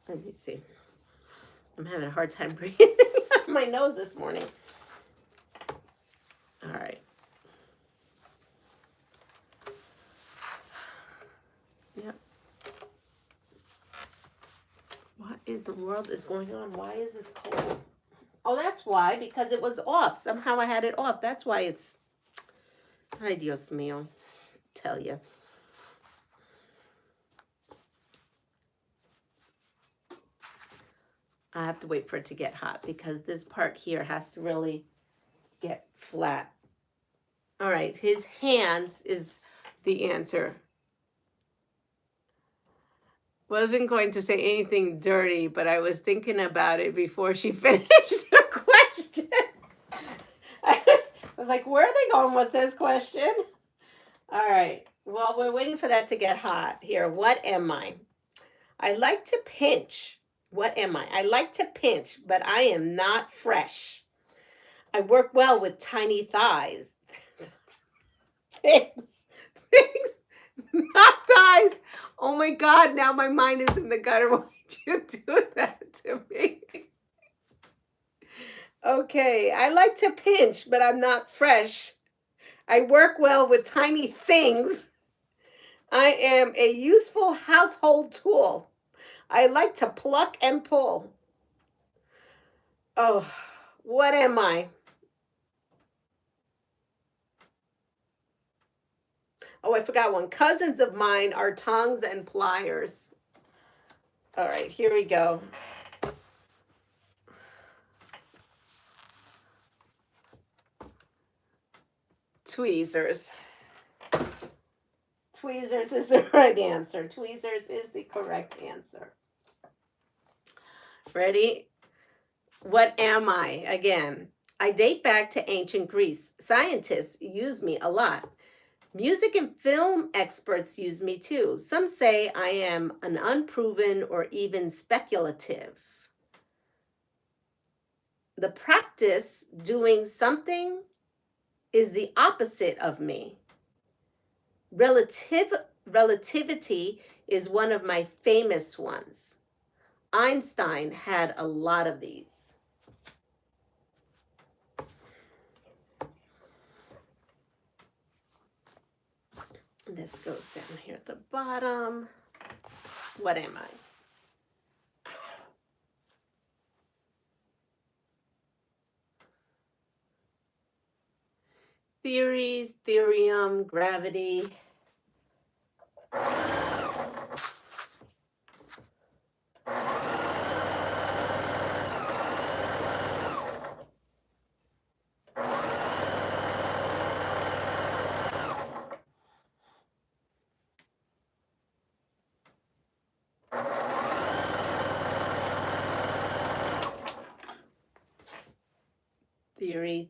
Let me see. I'm having a hard time breathing out my nose this morning. All right. Yep. What in the world is going on? Why is this cold? Oh, that's why, because it was off. Somehow I had it off. That's why it's... Ay, Dios mío. Tell you. I have to wait for it to get hot because this part here has to really get flat. All right, his hands is the answer. Wasn't going to say anything dirty, but I was thinking about it before she finished her question. I was like, where are they going with this question? All right, well, we're waiting for that to get hot. Here, what am I? I like to pinch. What am I? I like to pinch, but I am not fresh. I work well with tiny thighs. Things, not thighs. Oh my God, now my mind is in the gutter. Why did you do that to me? Okay, I like to pinch, but I'm not fresh. I work well with tiny things. I am a useful household tool. I like to pluck and pull. Oh, what am I? Oh, I forgot one. Cousins of mine are tongs and pliers. All right, here we go. Tweezers. Tweezers is the right answer. Tweezers is the correct answer. Ready? What am I? Again, I date back to ancient Greece. Scientists use me a lot. Music and film experts use me too. Some say I am an unproven or even speculative. The practice doing something is the opposite of me. Relativity is one of my famous ones. Einstein had a lot of these. This goes down here at the bottom. What am I? Theories, theorem, gravity.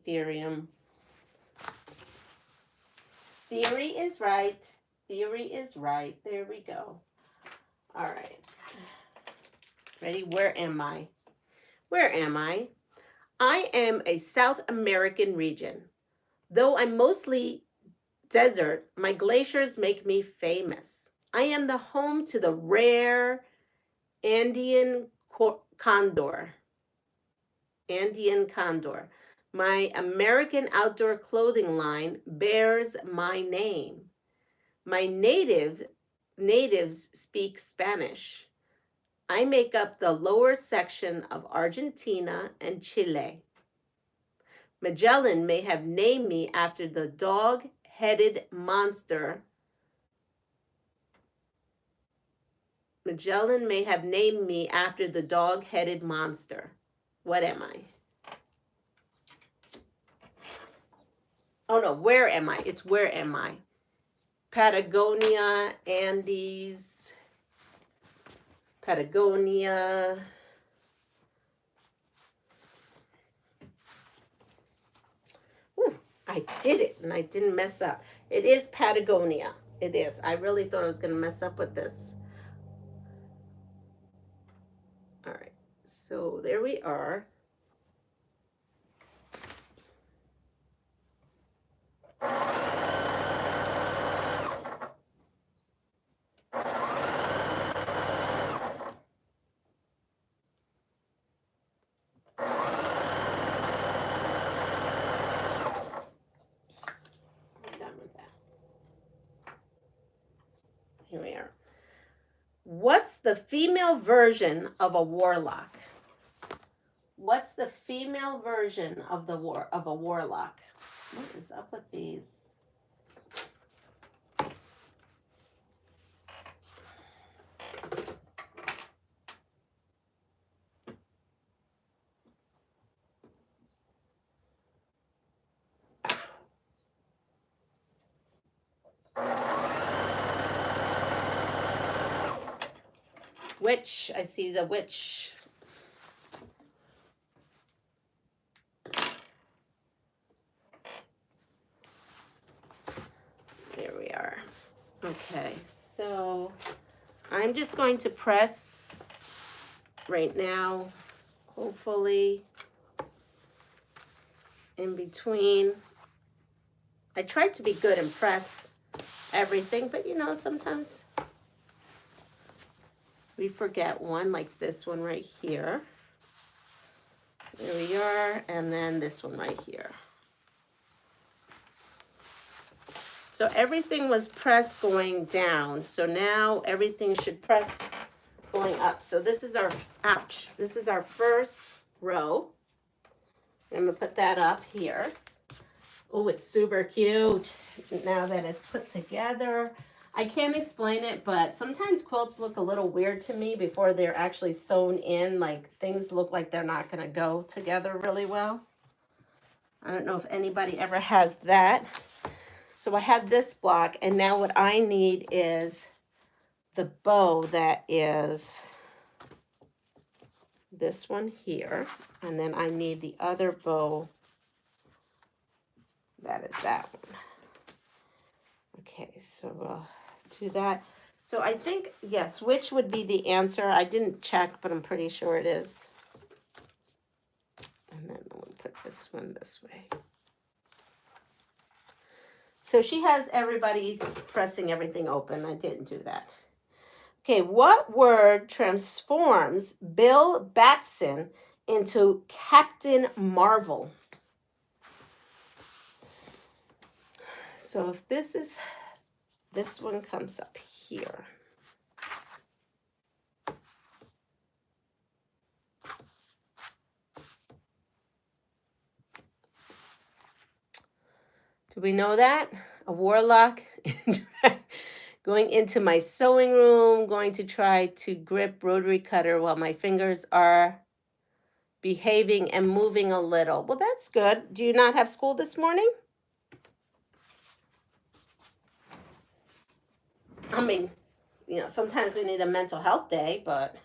Theorium. Theory is right. Theory is right. There we go. All right. Ready? Where am I? Where am I? I am a South American region. Though I'm mostly desert, my glaciers make me famous. I am the home to the rare Andean condor. Andean condor. My American outdoor clothing line bears my name. My natives speak Spanish. I make up the lower section of Argentina and Chile. Magellan may have named me after the dog-headed monster. Magellan may have named me after the dog-headed monster. What am I? Oh no, where am I? It's where am I? Patagonia, Andes, Patagonia. Ooh, I did it and I didn't mess up. It is Patagonia. It is. I really thought I was going to mess up with this. All right. So there we are. Here we are. What's the female version of a warlock? What's the female version of a warlock? What is up with these? Witch. I see the witch. There we are. Okay, so I'm just going to press right now, hopefully in between. I tried to be good and press everything, but you know, sometimes we forget one, like this one right here. There we are, and then this one right here. So everything was pressed going down. So now everything should press going up. So this is our, ouch, this is our first row. I'm gonna put that up here. Oh, it's super cute now that it's put together. I can't explain it, but sometimes quilts look a little weird to me before they're actually sewn in. Like things look like they're not gonna go together really well. I don't know if anybody ever has that. So I have this block, and now what I need is the bow that is this one here, and then I need the other bow that is that one. Okay, so we'll do that. So I think, yes, which would be the answer? I didn't check, but I'm pretty sure it is. And then we'll put this one this way. So she has everybody pressing everything open. I didn't do that. Okay, what word transforms Bill Batson into Captain Marvel? So if this one comes up here. Do we know that? A warlock going into my sewing room, going to try to grip rotary cutter while my fingers are behaving and moving a little. Well, that's good. Do you not have school this morning? I mean, you know, sometimes we need a mental health day, but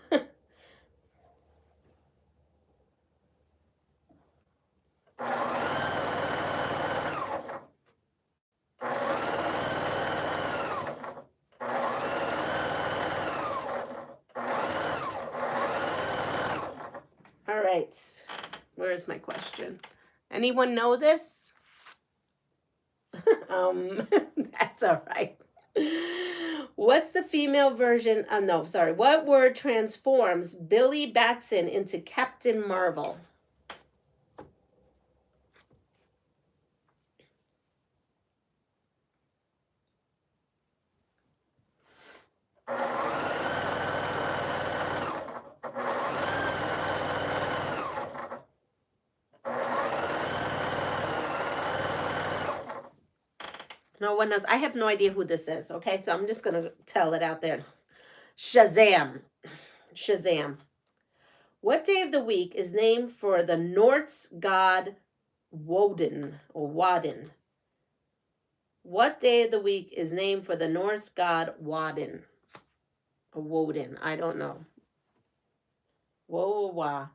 Where is my question? Anyone know this? That's all right. What's the female version? No, sorry. What word transforms Billy Batson into Captain Marvel? No one knows. I have no idea who this is. Okay, so I'm just going to tell it out there. Shazam. Shazam. What day of the week is named for the Norse god Woden or Woden? What day of the week is named for the Norse god Woden or Woden? I don't know. Whoa, wah.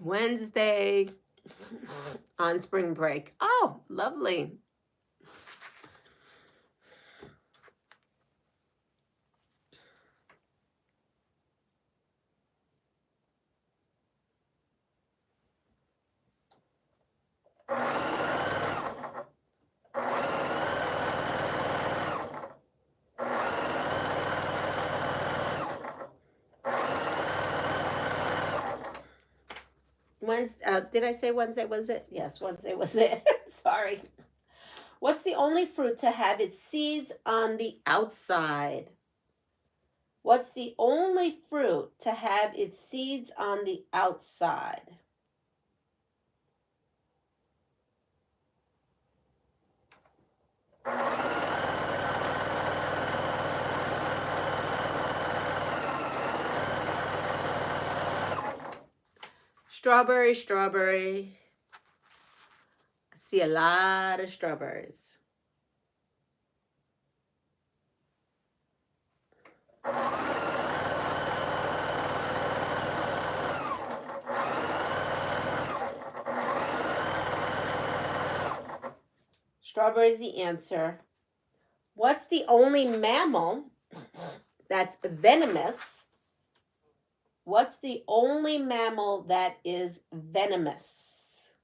Wednesday on spring break. Oh, lovely. Wednesday, did I say Wednesday was it? Yes, Wednesday was it. Sorry. What's the only fruit to have its seeds on the outside? What's the only fruit to have its seeds on the outside? Strawberry, strawberry. I see a lot of strawberries. Strawberry is the answer. What's the only mammal that's venomous? What's the only mammal that is venomous?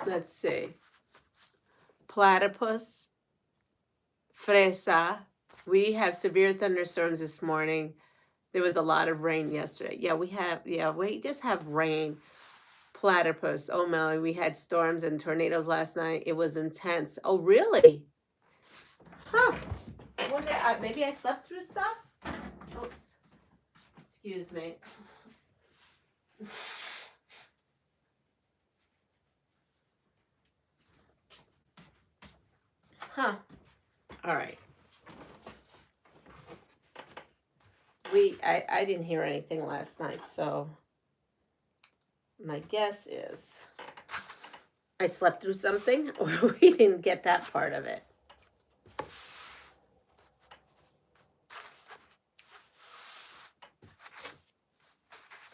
Let's see. Platypus, fresa. We have severe thunderstorms this morning. There was a lot of rain yesterday. Yeah, we just have rain. Platypus. Oh, Melly, we had storms and tornadoes last night. It was intense. Oh, really? Huh. I wonder, maybe I slept through stuff? Oops. Excuse me. Huh. All right. I didn't hear anything last night, so my guess is I slept through something or we didn't get that part of it.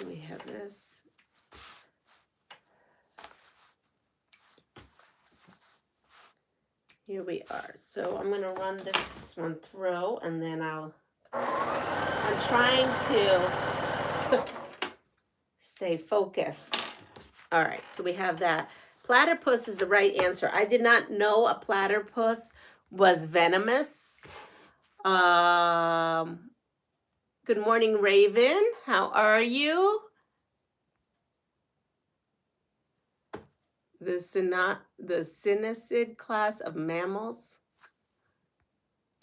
We have this. Here we are. So I'm going to run this one through and then I'm trying to stay focused. All right, so we have that. Platypus is the right answer. I did not know a platypus was venomous. Good morning, Raven. How are you? The cynocid class of mammals.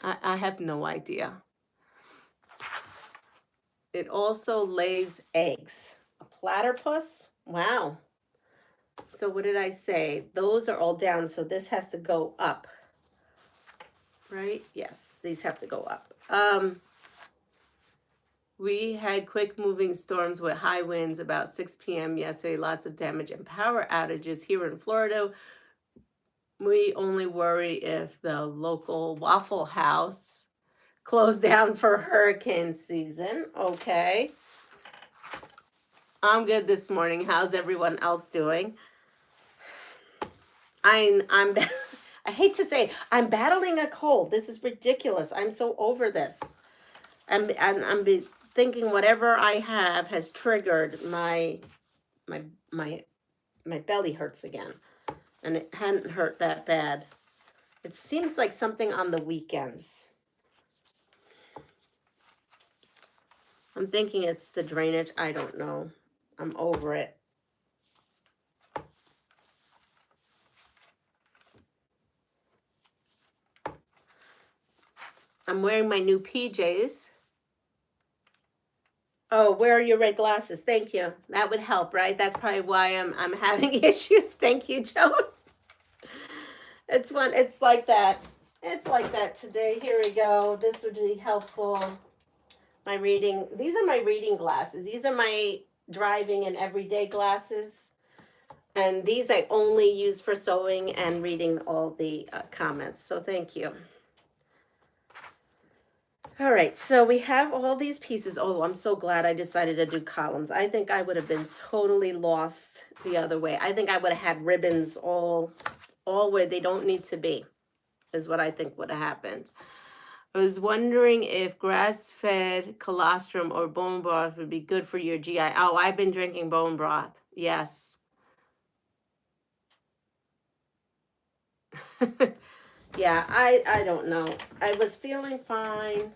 I have no idea. It also lays eggs. A platypus? Wow. So what did I say? Those are all down, so this has to go up. Right? Yes, these have to go up. We had quick moving storms with high winds about 6 p.m. yesterday, lots of damage and power outages here in Florida. We only worry if the local Waffle House closed down for hurricane season. Okay. I'm good this morning. How's everyone else doing? I'm I hate to say, I'm battling a cold. This is ridiculous. I'm so over this. I'm thinking whatever I have has triggered my belly hurts again. And it hadn't hurt that bad. It seems like something on the weekends. I'm thinking it's the drainage. I don't know. I'm over it. I'm wearing my new PJs. Oh, where are your red glasses? Thank you. That would help, right? That's probably why I'm having issues. Thank you, Joan. It's like that. It's like that today. Here we go. This would be helpful. My reading. These are my reading glasses. These are my driving and everyday glasses. And these I only use for sewing and reading all the comments. So thank you. All right, so we have all these pieces. Oh, I'm so glad I decided to do columns. I think I would have been totally lost the other way. I think I would have had ribbons all where they don't need to be, is what I think would have happened. I was wondering if grass-fed colostrum or bone broth would be good for your GI. Oh, I've been drinking bone broth. Yes. Yeah, I don't know. I was feeling fine.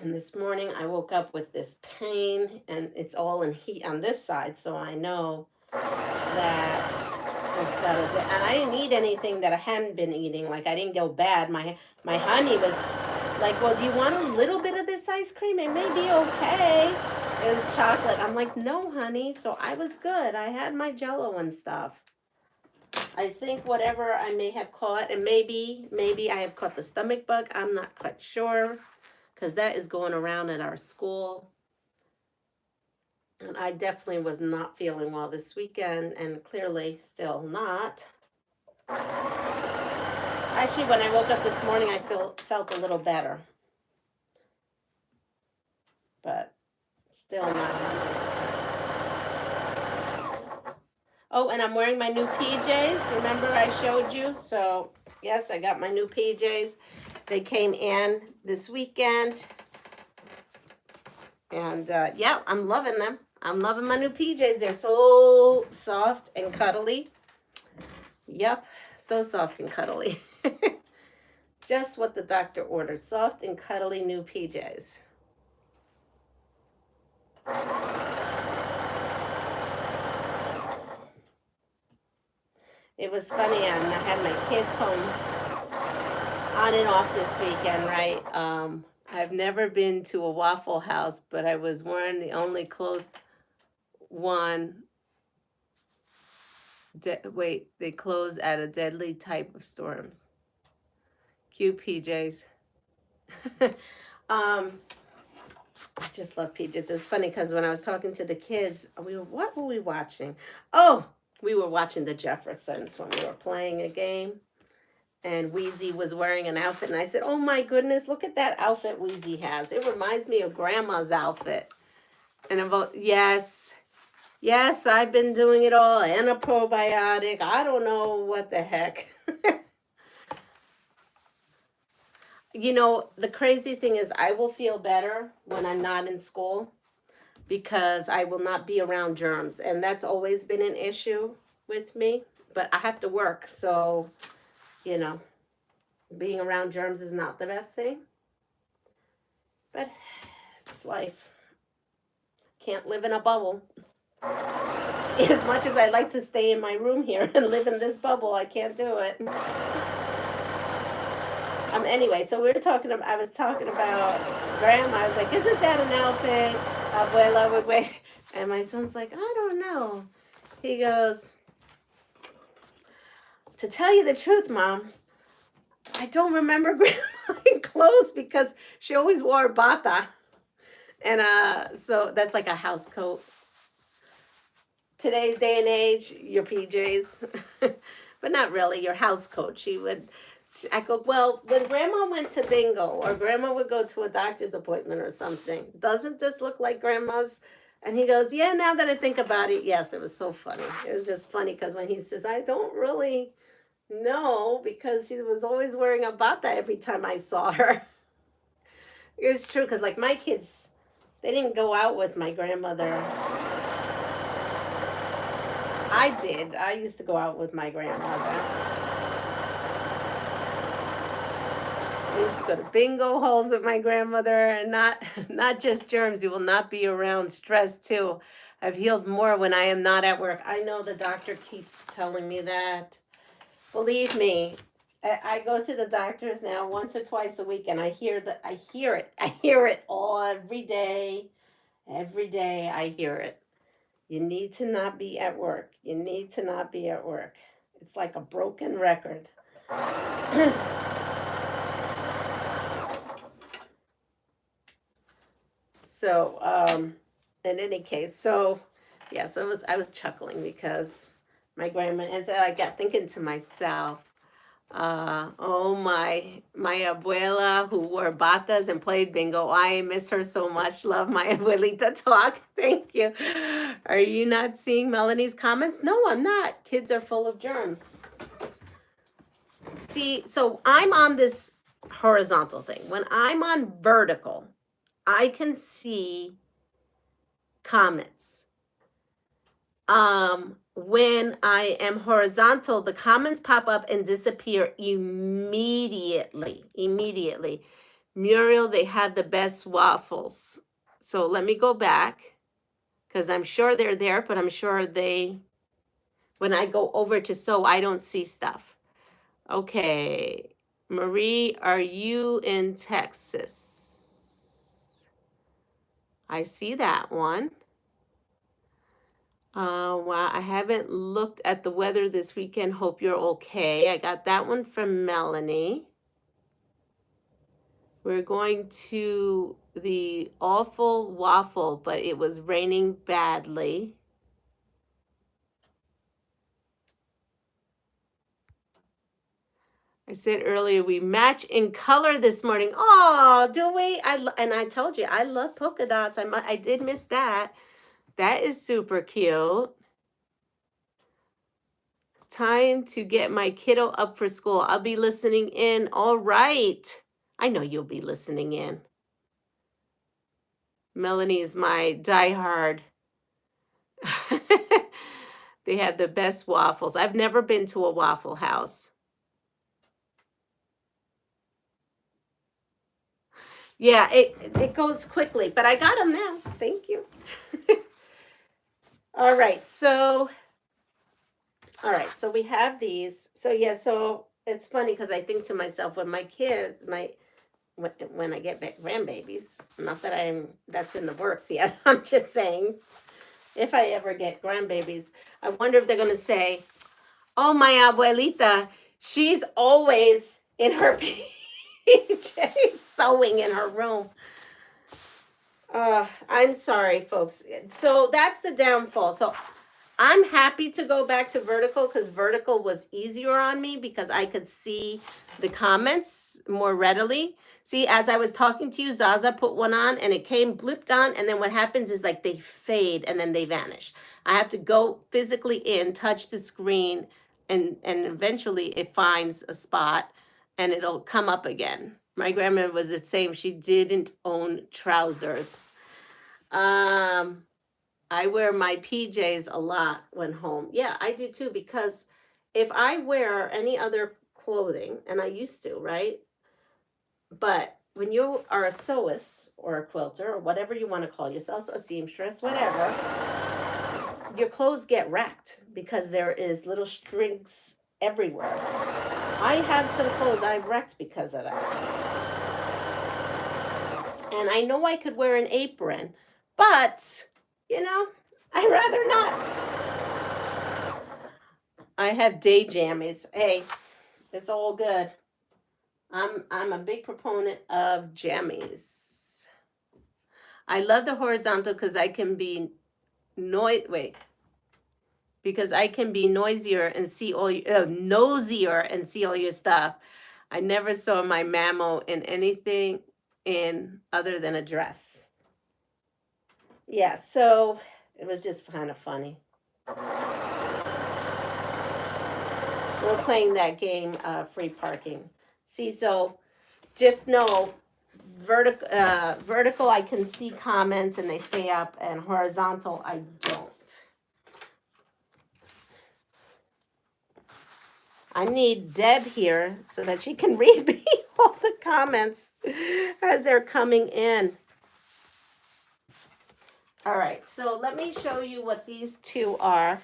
And this morning I woke up with this pain, and it's all in heat on this side, so I know that it's got a bit. And I didn't eat anything that I hadn't been eating. Like, I didn't go bad. My honey was like, well, do you want a little bit of this ice cream? It may be okay. It was chocolate. I'm like, no, honey. So I was good. I had my Jell-O and stuff. I think whatever I may have caught, and maybe I have caught the stomach bug. I'm not quite sure, because that is going around at our school. And I definitely was not feeling well this weekend, and clearly still not. Actually, when I woke up this morning, I felt a little better. But still not 100%. Oh, and I'm wearing my new PJs. Remember I showed you? So, yes, I got my new PJs. They came in this weekend. And, yeah, I'm loving them. I'm loving my new PJs. They're so soft and cuddly. Yep, so soft and cuddly. Just what the doctor ordered. Soft and cuddly new PJs. It was funny, I had my kids home on and off this weekend, right? I've never been to a Waffle House, but I was wearing the only close one. Wait, they close at a deadly type of storms. Cute PJs. I just love PJs. It was funny because when I was talking to the kids, what were we watching? Oh, we were watching the Jeffersons when we were playing a game. And Wheezy was wearing an outfit. And I said, oh my goodness, look at that outfit Wheezy has. It reminds me of Grandma's outfit. And about, yes, I've been doing it all. And a probiotic. I don't know what the heck. You know, the crazy thing is I will feel better when I'm not in school, because I will not be around germs. And that's always been an issue with me. But I have to work, so, you know, being around germs is not the best thing. But it's life. Can't live in a bubble. As much as I like to stay in my room here and live in this bubble, I can't do it. Anyway, so I was talking about Grandma. I was like, isn't that an outfit Abuela would wear? And my son's like, I don't know. He goes, to tell you the truth, Mom, I don't remember Grandma in clothes because she always wore bata. And so that's like a house coat. Today's day and age, your PJs, but not really, your house coat. I go, well, when grandma went to bingo or grandma would go to a doctor's appointment or something, doesn't this look like grandma's? And he goes, yeah, now that I think about it, yes, it was so funny. It was just funny because when he says, I don't really know because she was always wearing a bata every time I saw her. It's true because like my kids, they didn't go out with my grandmother. I did. I used to go out with my grandmother. I used to go to bingo halls with my grandmother, and not just germs. You will not be around stress too. I've healed more when I am not at work. I know the doctor keeps telling me that. Believe me, I go to the doctors now once or twice a week, and I hear it. I hear it all every day. Every day I hear it. You need to not be at work. You need to not be at work. It's like a broken record. So, in any case, so yeah, so I was chuckling because my grandma, and so I got thinking to myself, oh my abuela who wore batas and played bingo. I miss her so much. Love my abuelita talk. Thank you. Are you not seeing Melanie's comments? No, I'm not. Kids are full of germs. See, so I'm on this horizontal thing. When I'm on vertical, I can see comments. When I am horizontal, the comments pop up and disappear immediately. Muriel, they have the best waffles. So let me go back because I'm sure they're there, but I'm sure when I go over to sew, I don't see stuff. Okay. Marie, are you in Texas? I see that one. Wow, I haven't looked at the weather this weekend. Hope you're okay. I got that one from Melanie. We're going to the awful waffle, but it was raining badly. I said earlier we match in color this morning. Oh, do we? And I told you I love polka dots. I did miss that. That is super cute. Time to get my kiddo up for school. I'll be listening in. All right. I know you'll be listening in. Melanie is my diehard. They have the best waffles. I've never been to a Waffle House. Yeah, it goes quickly, but I got them now. Thank you. All right, so we have these. So yeah, so it's funny because I think to myself when my kid, when I get back grandbabies, not that that's in the works yet. I'm just saying, if I ever get grandbabies, I wonder if they're gonna say, "Oh, my abuelita, she's always in her PJs sewing in her room." I'm sorry, folks. So that's the downfall. So I'm happy to go back to vertical because vertical was easier on me because I could see the comments more readily. See, as I was talking to you, Zaza put one on and it came blipped on. And then what happens is like they fade and then they vanish. I have to go physically in, touch the screen, and eventually it finds a spot and it'll come up again. My grandma was the same. She didn't own trousers. I wear my PJs a lot when home. Yeah, I do too, because if I wear any other clothing, and I used to, right? But when you are a sewist or a quilter or whatever you want to call yourself, a seamstress, whatever, your clothes get wrecked because there is little strings everywhere. I have some clothes I've wrecked because of that. And I know I could wear an apron, but I'd rather not. I have day jammies. Hey, it's all good. I'm a big proponent of jammies. I love the horizontal because I can be because I can be noisier and see all nosier and see all your stuff. I never saw my mammo in anything in other than a dress. Yeah, so it was just kind of funny. We're playing that game, free parking. See, so just know vertical I can see comments and they stay up, and horizontal I don't. I need Deb here so that she can read me all the comments as they're coming in. All right, so let me show you what these two are.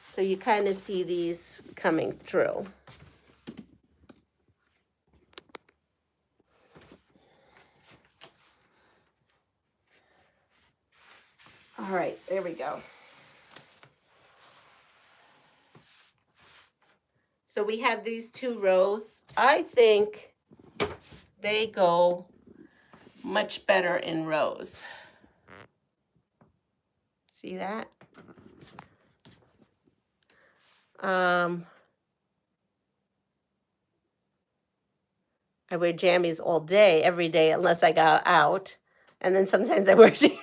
So you kind of see these coming through. All right, there we go. So we have these two rows. I think they go much better in rows. See that? I wear jammies all day, every day, unless I go out. And then sometimes I wear jammies.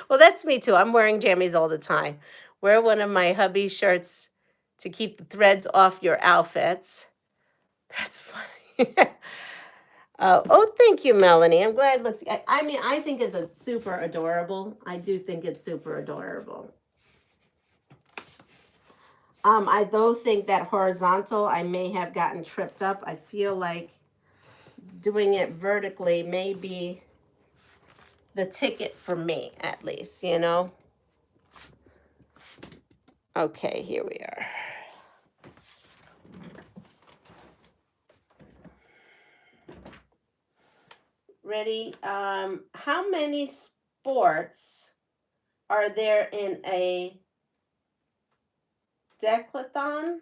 Well, that's me too. I'm wearing jammies all the time. Wear one of my hubby's shirts to keep the threads off your outfits. That's funny. Oh, thank you, Melanie. I'm glad it looks. I mean, I think it's a super adorable. I do think it's super adorable. I though think that horizontal, I may have gotten tripped up. I feel like doing it vertically may be the ticket for me, at least, you know? Okay, here we are. Ready? How many sports are there in a decathlon?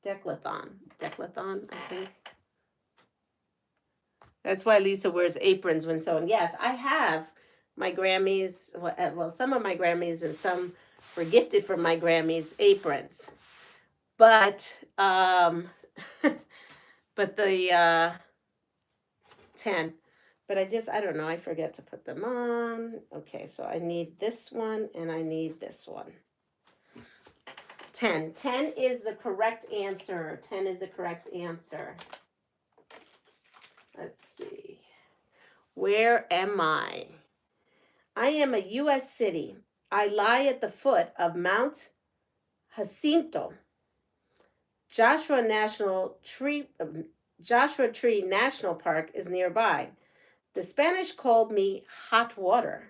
Decathlon, I think. That's why Lisa wears aprons when sewing. Yes, I have my Grammys. Well, some of my Grammys and some were gifted from my Grammys aprons. But but the 10. But I don't know. I forget to put them on. Okay, so I need this one and I need this one. 10. 10 is the correct answer. 10 is the correct answer. Let's see. Where am I? I am a U.S. city. I lie at the foot of Mount Jacinto. Joshua Tree National Park is nearby. The Spanish called me hot water.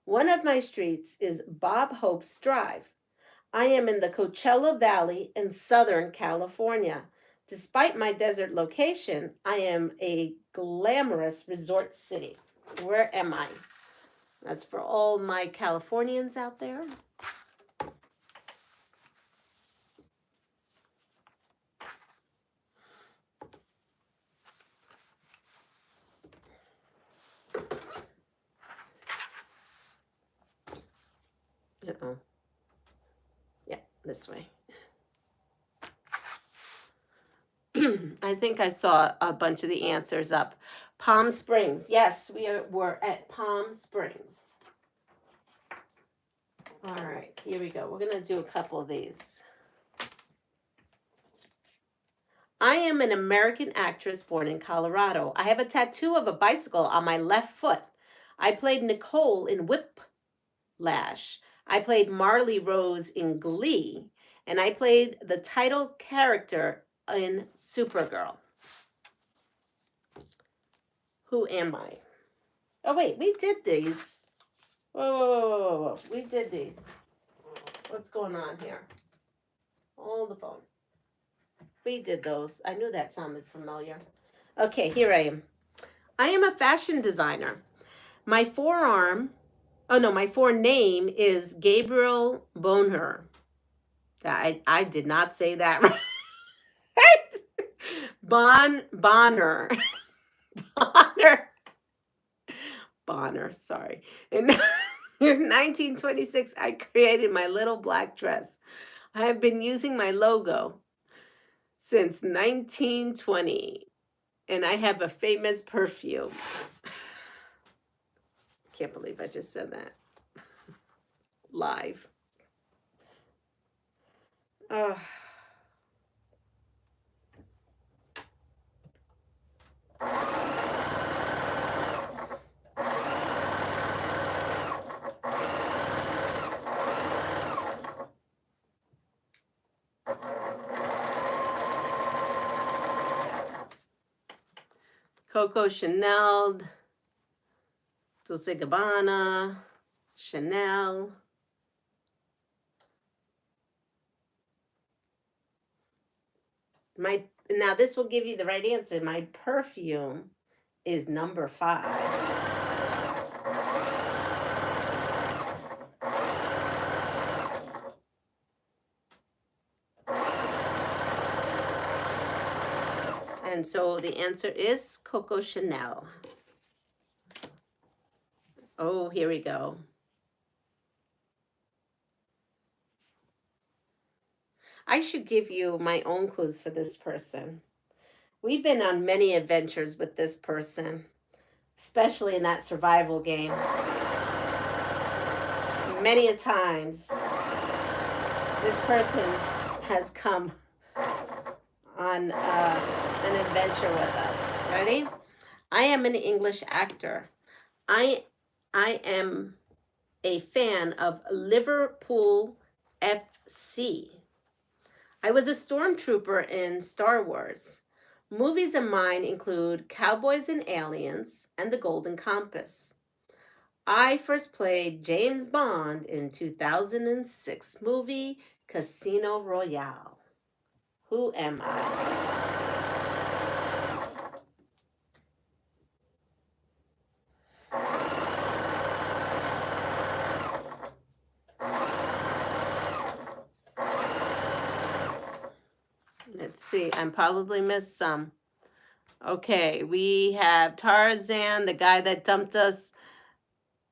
One of my streets is Bob Hope's Drive. I am in the Coachella Valley in Southern California. Despite my desert location, I am a glamorous resort city. Where am I? That's for all my Californians out there. Uh-oh. Yeah, this way. I think I saw a bunch of the answers up. Palm Springs. Yes, we're at Palm Springs. All right, here we go. We're going to do a couple of these. I am an American actress born in Colorado. I have a tattoo of a bicycle on my left foot. I played Nicole in Whiplash. I played Marley Rose in Glee. And I played the title character in Supergirl. Who am I? Oh, wait, we did these. Whoa. We did these. What's going on here? Hold the phone. We did those. I knew that sounded familiar. Okay, here I am. I am a fashion designer. My forename is Gabriel Bonher. I did not say that right. Bonner. Bonner. Bonner, sorry. In 1926, I created my little black dress. I have been using my logo since 1920, and I have a famous perfume. Can't believe I just said that live. Oh. Coco Chanel, Dolce Gabbana, Chanel. Now this will give you the right answer. My perfume is number 5. And so the answer is Coco Chanel. Oh, here we go. I should give you my own clues for this person. We've been on many adventures with this person, especially in that survival game. Many a times, this person has come on an adventure with us. Ready? I am an English actor. I am a fan of Liverpool FC. I was a stormtrooper in Star Wars. Movies of mine include Cowboys and Aliens and The Golden Compass. I first played James Bond in 2006 movie Casino Royale. Who am I? Let's see, I probably missed some. Okay, we have Tarzan, the guy that dumped us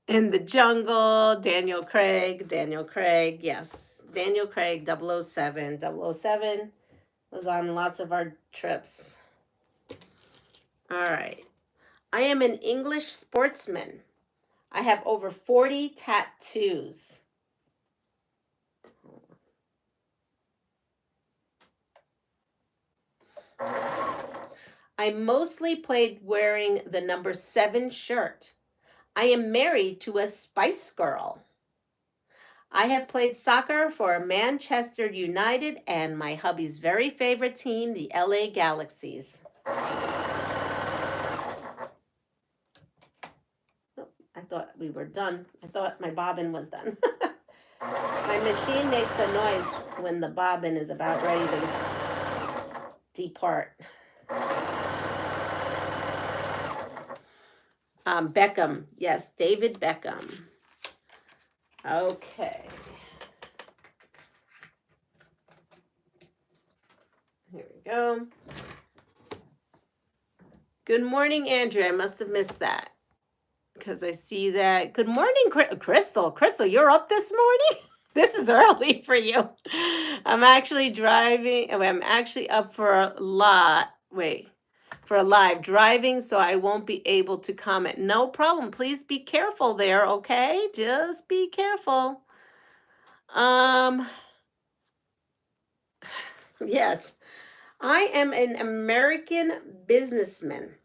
in the jungle, Daniel Craig, yes. Daniel Craig, 007. 007 was on lots of our trips. All right. I am an English sportsman. I have over 40 tattoos. I mostly played wearing the number 7 shirt. I am married to a Spice Girl. I have played soccer for Manchester United and my hubby's very favorite team, the LA Galaxies. I thought we were done. I thought my bobbin was done. My machine makes a noise when the bobbin is about ready to depart. Beckham. Yes, David Beckham. Okay. Here we go. Good morning, Andrea. I must have missed that because I see that. Good morning, Crystal. Crystal, you're up this morning? This is early for you. I'm actually driving. I'm actually up for a live driving, so I won't be able to comment. No problem. Please be careful there, okay? Just be careful. Yes. I am an American businessman.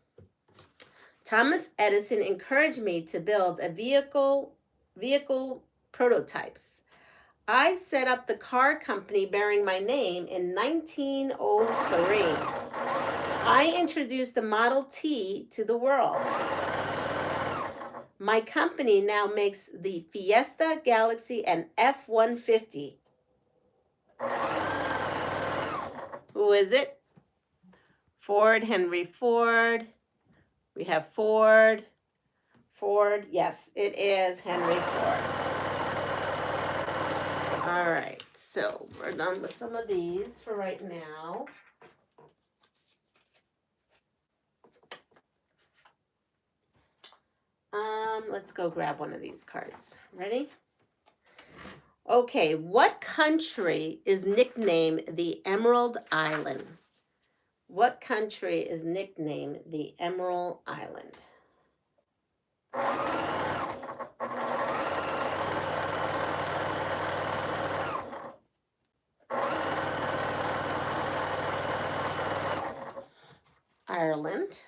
Thomas Edison encouraged me to build a vehicle prototypes. I set up the car company bearing my name in 1903. I introduced the Model T to the world. My company now makes the Fiesta, Galaxy, and F-150. Who is it? Ford, Henry Ford. We have Ford. Ford, yes, it is Henry Ford. All right. So we're done with some of these for right now. Let's go grab one of these cards. Ready? Okay, what country is nicknamed the Emerald Island? What country is nicknamed the Emerald Island? Ireland.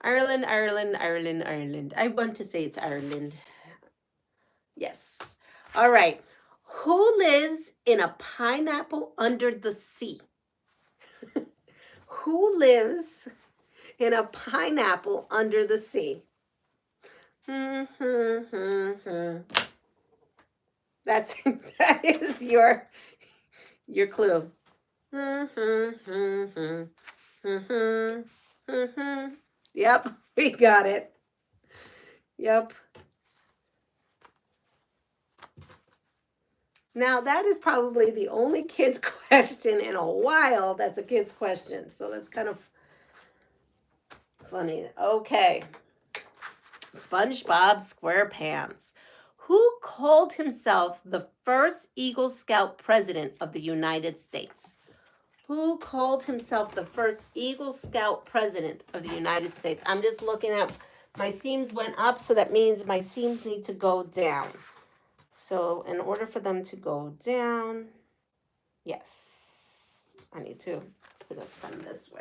Ireland, Ireland, Ireland, Ireland. I want to say it's Ireland. Yes. All right. Who lives in a pineapple under the sea? Who lives in a pineapple under the sea? That is your clue. Yep, we got it. Yep. Now, that is probably the only kid's question in a while that's a kid's question. So that's kind of funny. Okay. SpongeBob SquarePants. Who called himself the first Eagle Scout president of the United States? Who called himself the first Eagle Scout president of the United States? I'm just looking at, my seams went up, so that means my seams need to go down. So in order for them to go down, yes, I need to put them this way.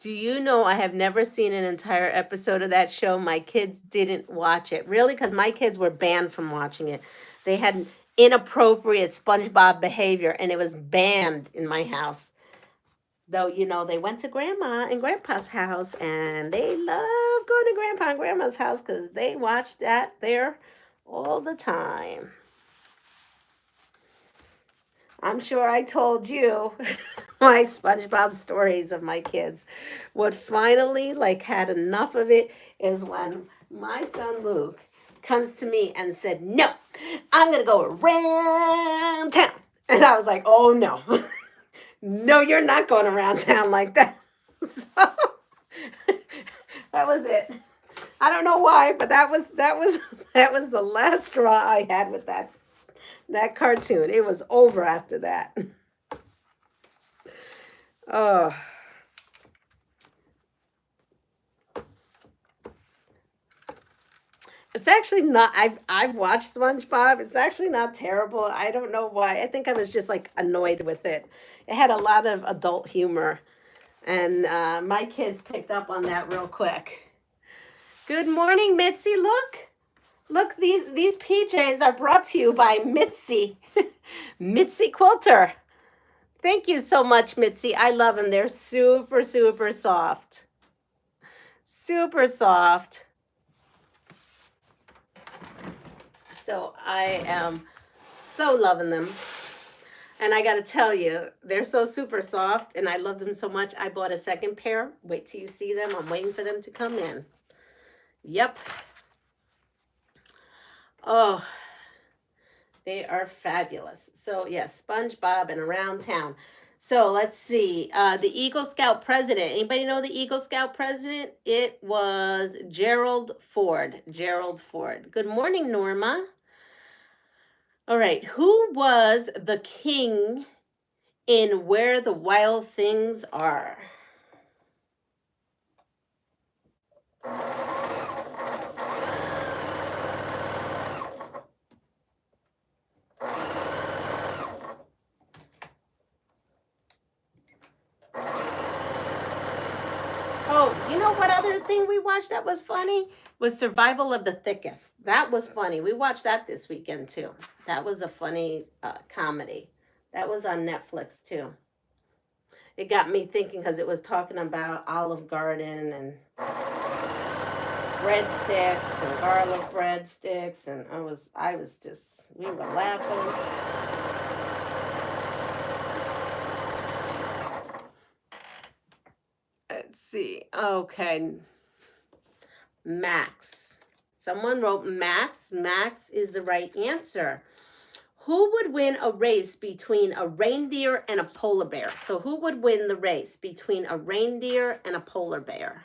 Do you know I have never seen an entire episode of that show? My kids didn't watch it. Really? Because my kids were banned from watching it. They had inappropriate SpongeBob behavior, and it was banned in my house. Though, you know, they went to Grandma and Grandpa's house, and they love going to Grandpa and Grandma's house because they watched that there all the time. I'm sure I told you my SpongeBob stories of my kids. What finally had enough of it is when my son Luke comes to me and said, "No, I'm going to go around town." And I was like, "Oh no, no, you're not going around town like that." So that was it. I don't know why, but that was the last straw I had with that cartoon. It was over after that. Oh. It's actually not, I've watched SpongeBob. It's actually not terrible. I don't know why. I think I was just annoyed with it. It had a lot of adult humor, and my kids picked up on that real quick. Good morning, Mitzi. Look, these PJs are brought to you by Mitzi. Mitzi Quilter. Thank you so much, Mitzi. I love them. They're super, super soft. Super soft. So I am so loving them. And I got to tell you, they're so super soft, and I love them so much. I bought a second pair. Wait till you see them. I'm waiting for them to come in. Yep. Oh, they are fabulous. So yes, SpongeBob and Around Town. So let's see. The Eagle Scout president. Anybody know the Eagle Scout president? It was Gerald Ford. Gerald Ford. Good morning, Norma. All right. Who was the king in Where the Wild Things Are? Oh, you know what other thing we watched that was funny? Was Survival of the Thickest. That was funny. We watched that this weekend too. That was a funny comedy. That was on Netflix too. It got me thinking because it was talking about Olive Garden and breadsticks and garlic breadsticks, and we were laughing. Let's see. Okay. Max. Someone wrote Max. Max is the right answer. Who would win a race between a reindeer and a polar bear? So who would win the race between a reindeer and a polar bear?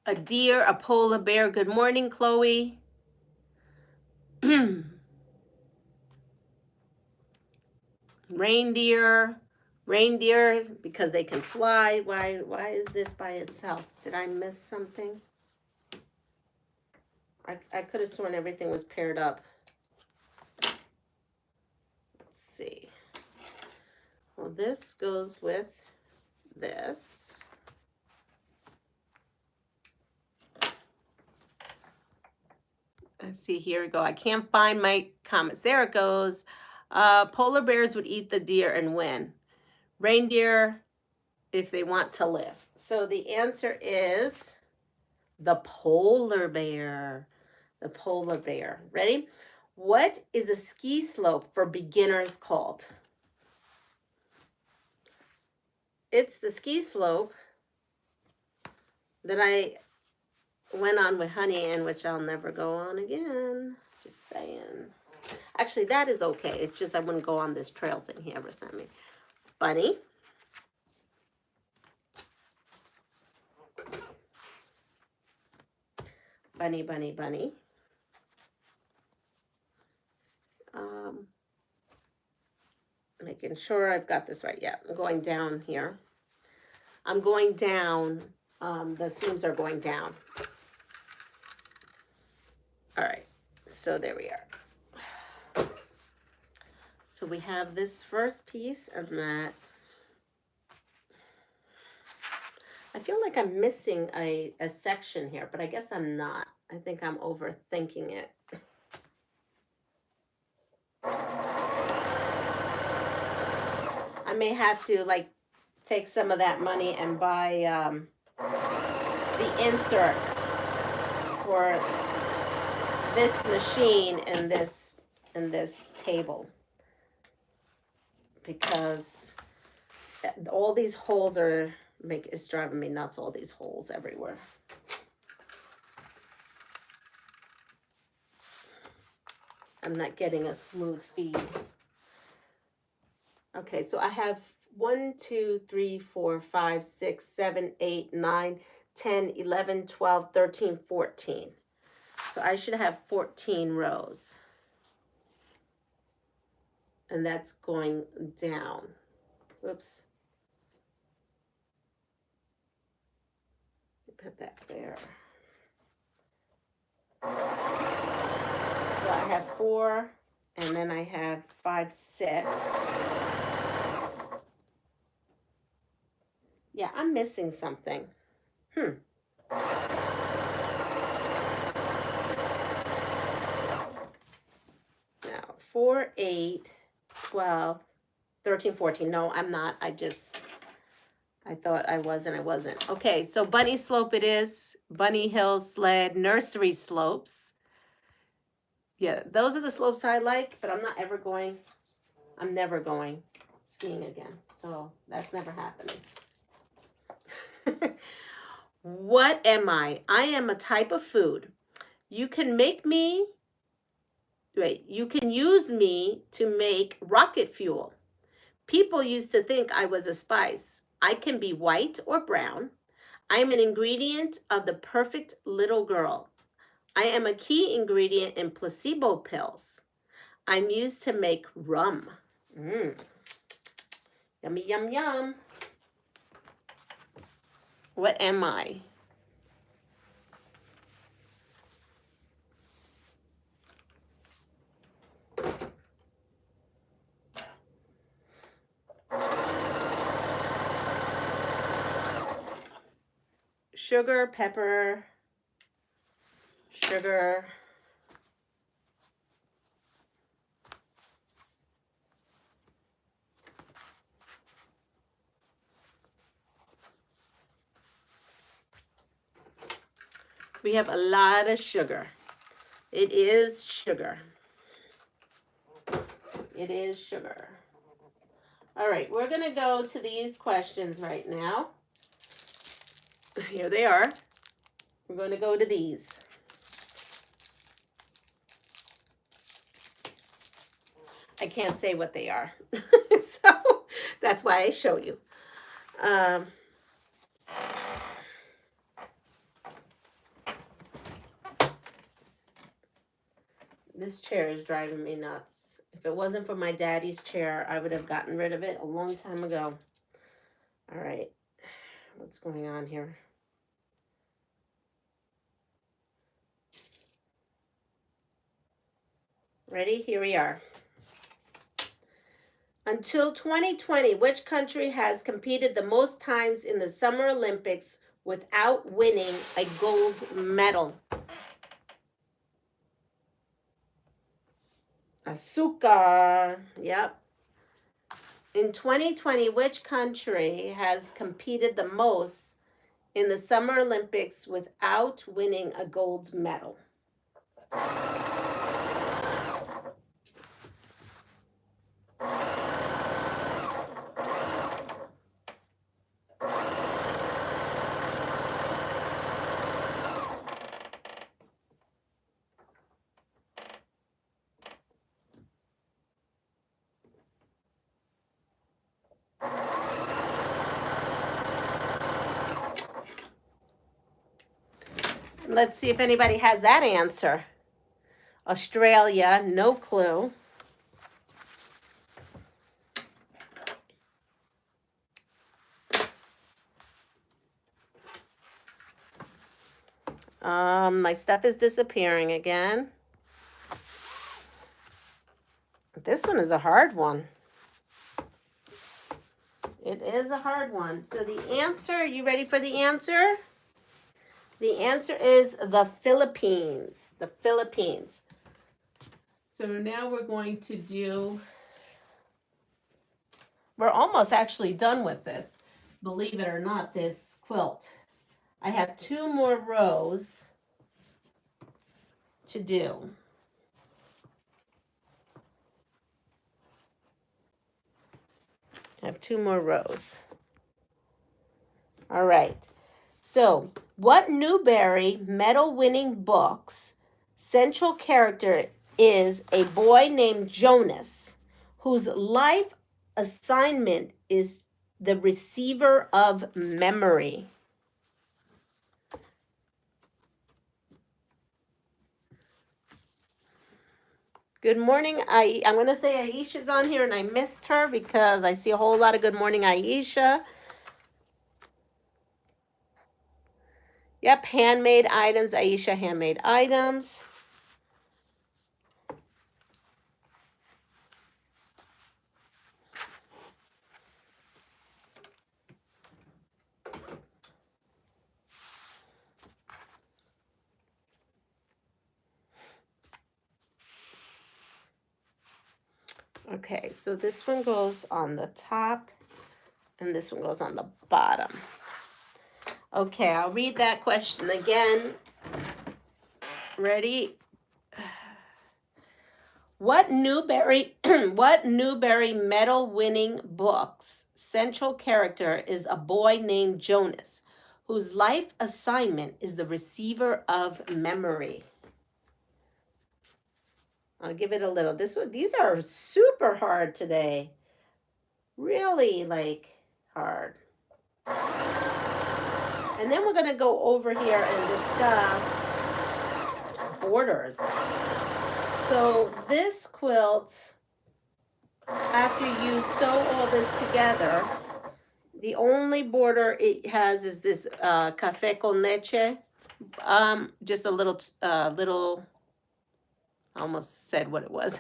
A deer, a polar bear. Good morning, Chloe. Reindeer. Reindeers, because they can fly. Why is this by itself? Did I miss something? I could have sworn everything was paired up. Let's see. Well, this goes with this. Let's see, here we go. I can't find my comments. There it goes. Polar bears would eat the deer and win. Reindeer, if they want to live. So the answer is the polar bear. The polar bear. Ready? What is a ski slope for beginners called? It's the ski slope that I went on with Honey and which I'll never go on again. Just saying. Actually, that is okay. It's just I wouldn't go on this trail thing he ever sent me. Bunny. Bunny, bunny, bunny. Making sure I've got this right. Yeah, I'm going down here. I'm going down. The seams are going down. All right, so there we are. So we have this first piece and that. I feel like I'm missing a section here, but I guess I'm not. I think I'm overthinking it. I may have to like take some of that money and buy the insert for this machine and this table, because all these holes are it's driving me nuts. All these holes everywhere. I'm not getting a smooth feed. Okay, so I have 1, 2, 3, 4, 5, 6, 7, 8, 9, 10, 11, 12, 13, 14. So I should have 14 rows. And that's going down. Whoops. Put that there. So I have 4, and then I have 5, 6. Yeah, I'm missing something. Now, 4, 8, 12, 13, 14. No, I'm not. I thought I was and I wasn't. Okay, so bunny slope it is. Bunny hill sled, nursery slopes. Yeah, those are the slopes I like, but I'm never going skiing again. So that's never happening. What am I? I am a type of food. You can use me to make rocket fuel. People used to think I was a spice. I can be white or brown. I am an ingredient of the perfect little girl. I am a key ingredient in placebo pills. I'm used to make rum. Yummy, yum, yum. What am I? Sugar, pepper, sugar. We have a lot of sugar. It is sugar. It is sugar. All right, we're going to go to these questions right now. Here they are. We're going to go to these. I can't say what they are. So that's why I show you. This chair is driving me nuts. If it wasn't for my daddy's chair, I would have gotten rid of it a long time ago. All right. What's going on here? Ready? Here we are. Until 2020, which country has competed the most times in the Summer Olympics without winning a gold medal? Azúcar. Yep. In 2020, which country has competed the most in the Summer Olympics without winning a gold medal? Let's see if anybody has that answer. Australia, no clue. My stuff is disappearing again. This one is a hard one. It is a hard one. So the answer, you ready for the answer? The answer is the Philippines. The Philippines. So now we're going to do, we're almost actually done with this. Believe it or not, this quilt. I have 2 more rows to do. I have 2 more rows. All right. So, what Newbery medal-winning book's central character is a boy named Jonas, whose life assignment is the receiver of memory? Good morning. I'm going to say Aisha's on here, and I missed her because I see a whole lot of good morning, Aisha. Yep, handmade items, Aisha, handmade items. Okay, so this one goes on the top, and this one goes on the bottom. Okay, I'll read that question again. Ready? What Newbery medal-winning book's central character is a boy named Jonas, whose life assignment is the receiver of memory? I'll give it a little. These are super hard today. Really, hard. And then we're going to go over here and discuss borders. So this quilt, after you sew all this together, the only border it has is this café con leche. Just a little, I almost said what it was.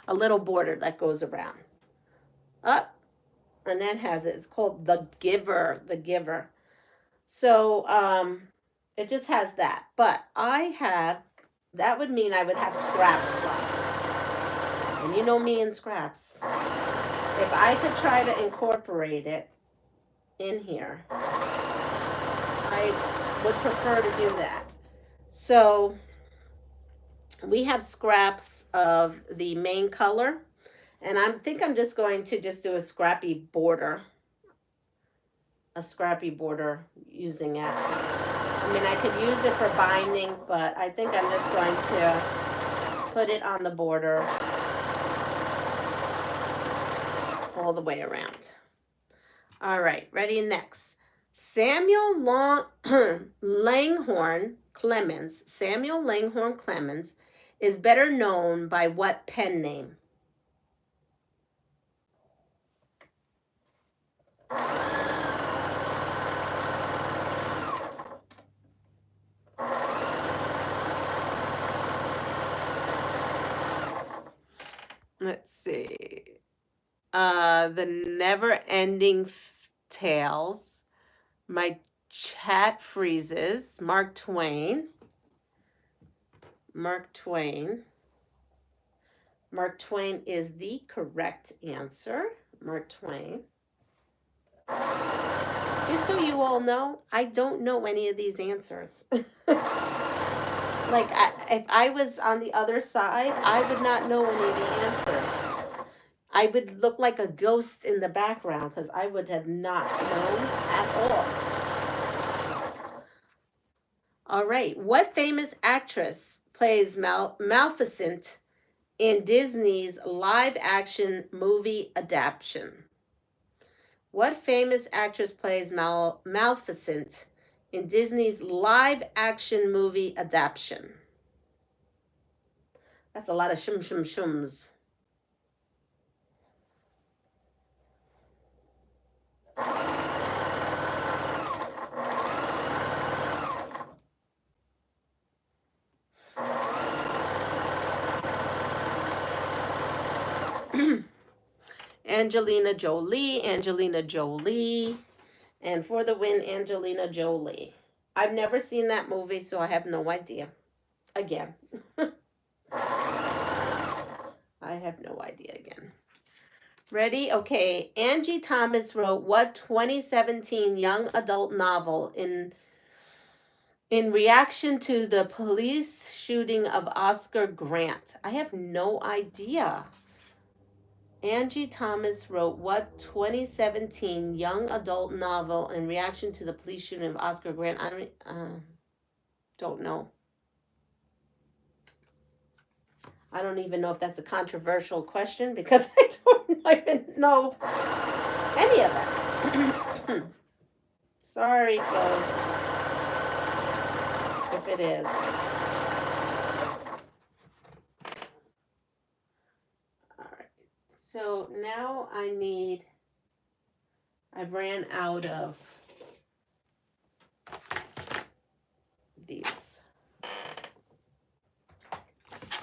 A little border that goes around. Up. And that has it. It's called the Giver. The Giver. So it just has that. But that would mean I would have scraps left. And you know me and scraps. If I could try to incorporate it in here, I would prefer to do that. So we have scraps of the main color, and I think I'm just going to just do a scrappy border using it. I mean, I could use it for binding, but I think I'm just going to put it on the border all the way around. All right, ready? Next. Samuel Langhorne Clemens is better known by what pen name? Let's see. The Never Ending Tales, My Chat Freezes, Mark Twain. Mark Twain is the correct answer. Mark Twain. Just so you all know, I don't know any of these answers. Like, if I was on the other side, I would not know any of the answers. I would look like a ghost in the background because I would have not known at all. All right. What famous actress plays Maleficent in Disney's live-action movie adaptation? What famous actress plays Maleficent in Disney's live-action movie adaptation? That's a lot of shums. Angelina Jolie. And for the win, Angelina Jolie. I've never seen that movie, so I have no idea. Again. I have no idea again. Ready? Okay. Angie Thomas wrote what 2017 young adult novel in reaction to the police shooting of Oscar Grant? I have no idea. Angie Thomas wrote what 2017 young adult novel in reaction to the police shooting of Oscar Grant? I don't know. I don't even know if that's a controversial question because I don't even know any of it. Sorry, folks, if it is. All right. So now I've ran out of these.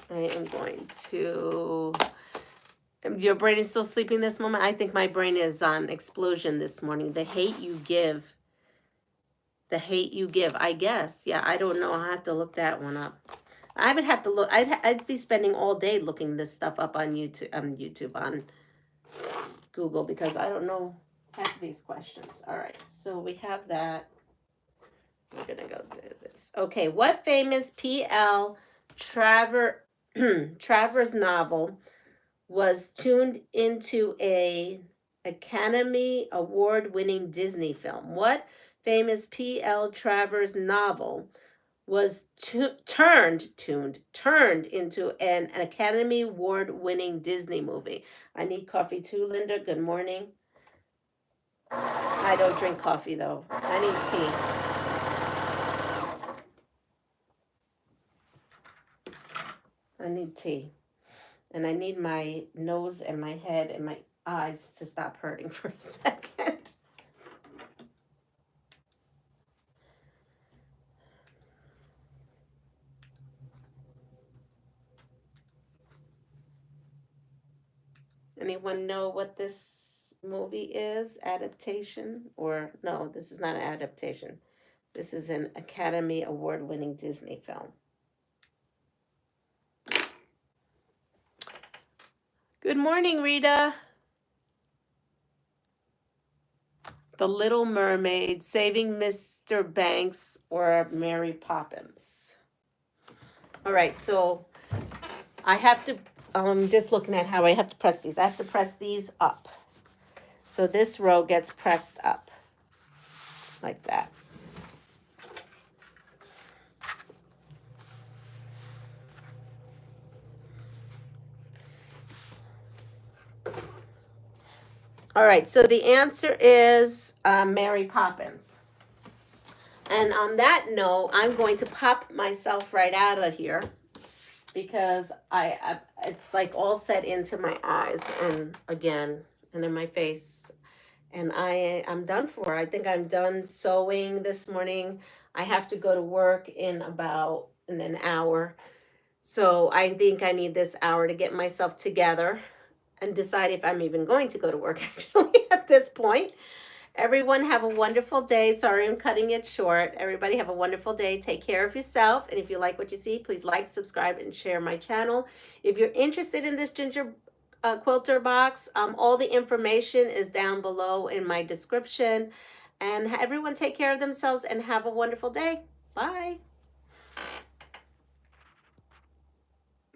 I am going to. Your brain is still sleeping this moment? I think my brain is on explosion this morning. The hate you give. I guess. Yeah, I don't know. I'll have to look that one up. I would have to look. I'd be spending all day looking this stuff up on YouTube, on Google, because I don't know half of these questions. All right, so we have that. We're gonna go do this. Okay, what famous P.L. Travers novel was tuned into a Academy Award-winning Disney film? What famous P.L. Travers novel was turned into an Academy Award-winning Disney movie? I need coffee too, Linda. Good morning. I don't drink coffee though. I need tea. I need tea. And I need my nose and my head and my eyes to stop hurting for a second. Anyone know what this movie is? Adaptation? Or no, this is not an adaptation. This is an Academy Award-winning Disney film. Good morning, Rita. The Little Mermaid, Saving Mr. Banks, or Mary Poppins? All right, so I have to, just looking at how I have to press these. I have to press these up. So this row gets pressed up like that. All right, so the answer is Mary Poppins. And on that note, I'm going to pop myself right out of here because it's like all set into my eyes and again and in my face. And I'm done for. I think I'm done sewing this morning. I have to go to work in an hour. So I think I need this hour to get myself together and decide if I'm even going to go to work actually at this point. Everyone have a wonderful day. Sorry I'm cutting it short. Everybody have a wonderful day. Take care of yourself. And if you like what you see, please like, subscribe, and share my channel. If you're interested in this ginger quilter box, all the information is down below in my description. And everyone take care of themselves and have a wonderful day. Bye.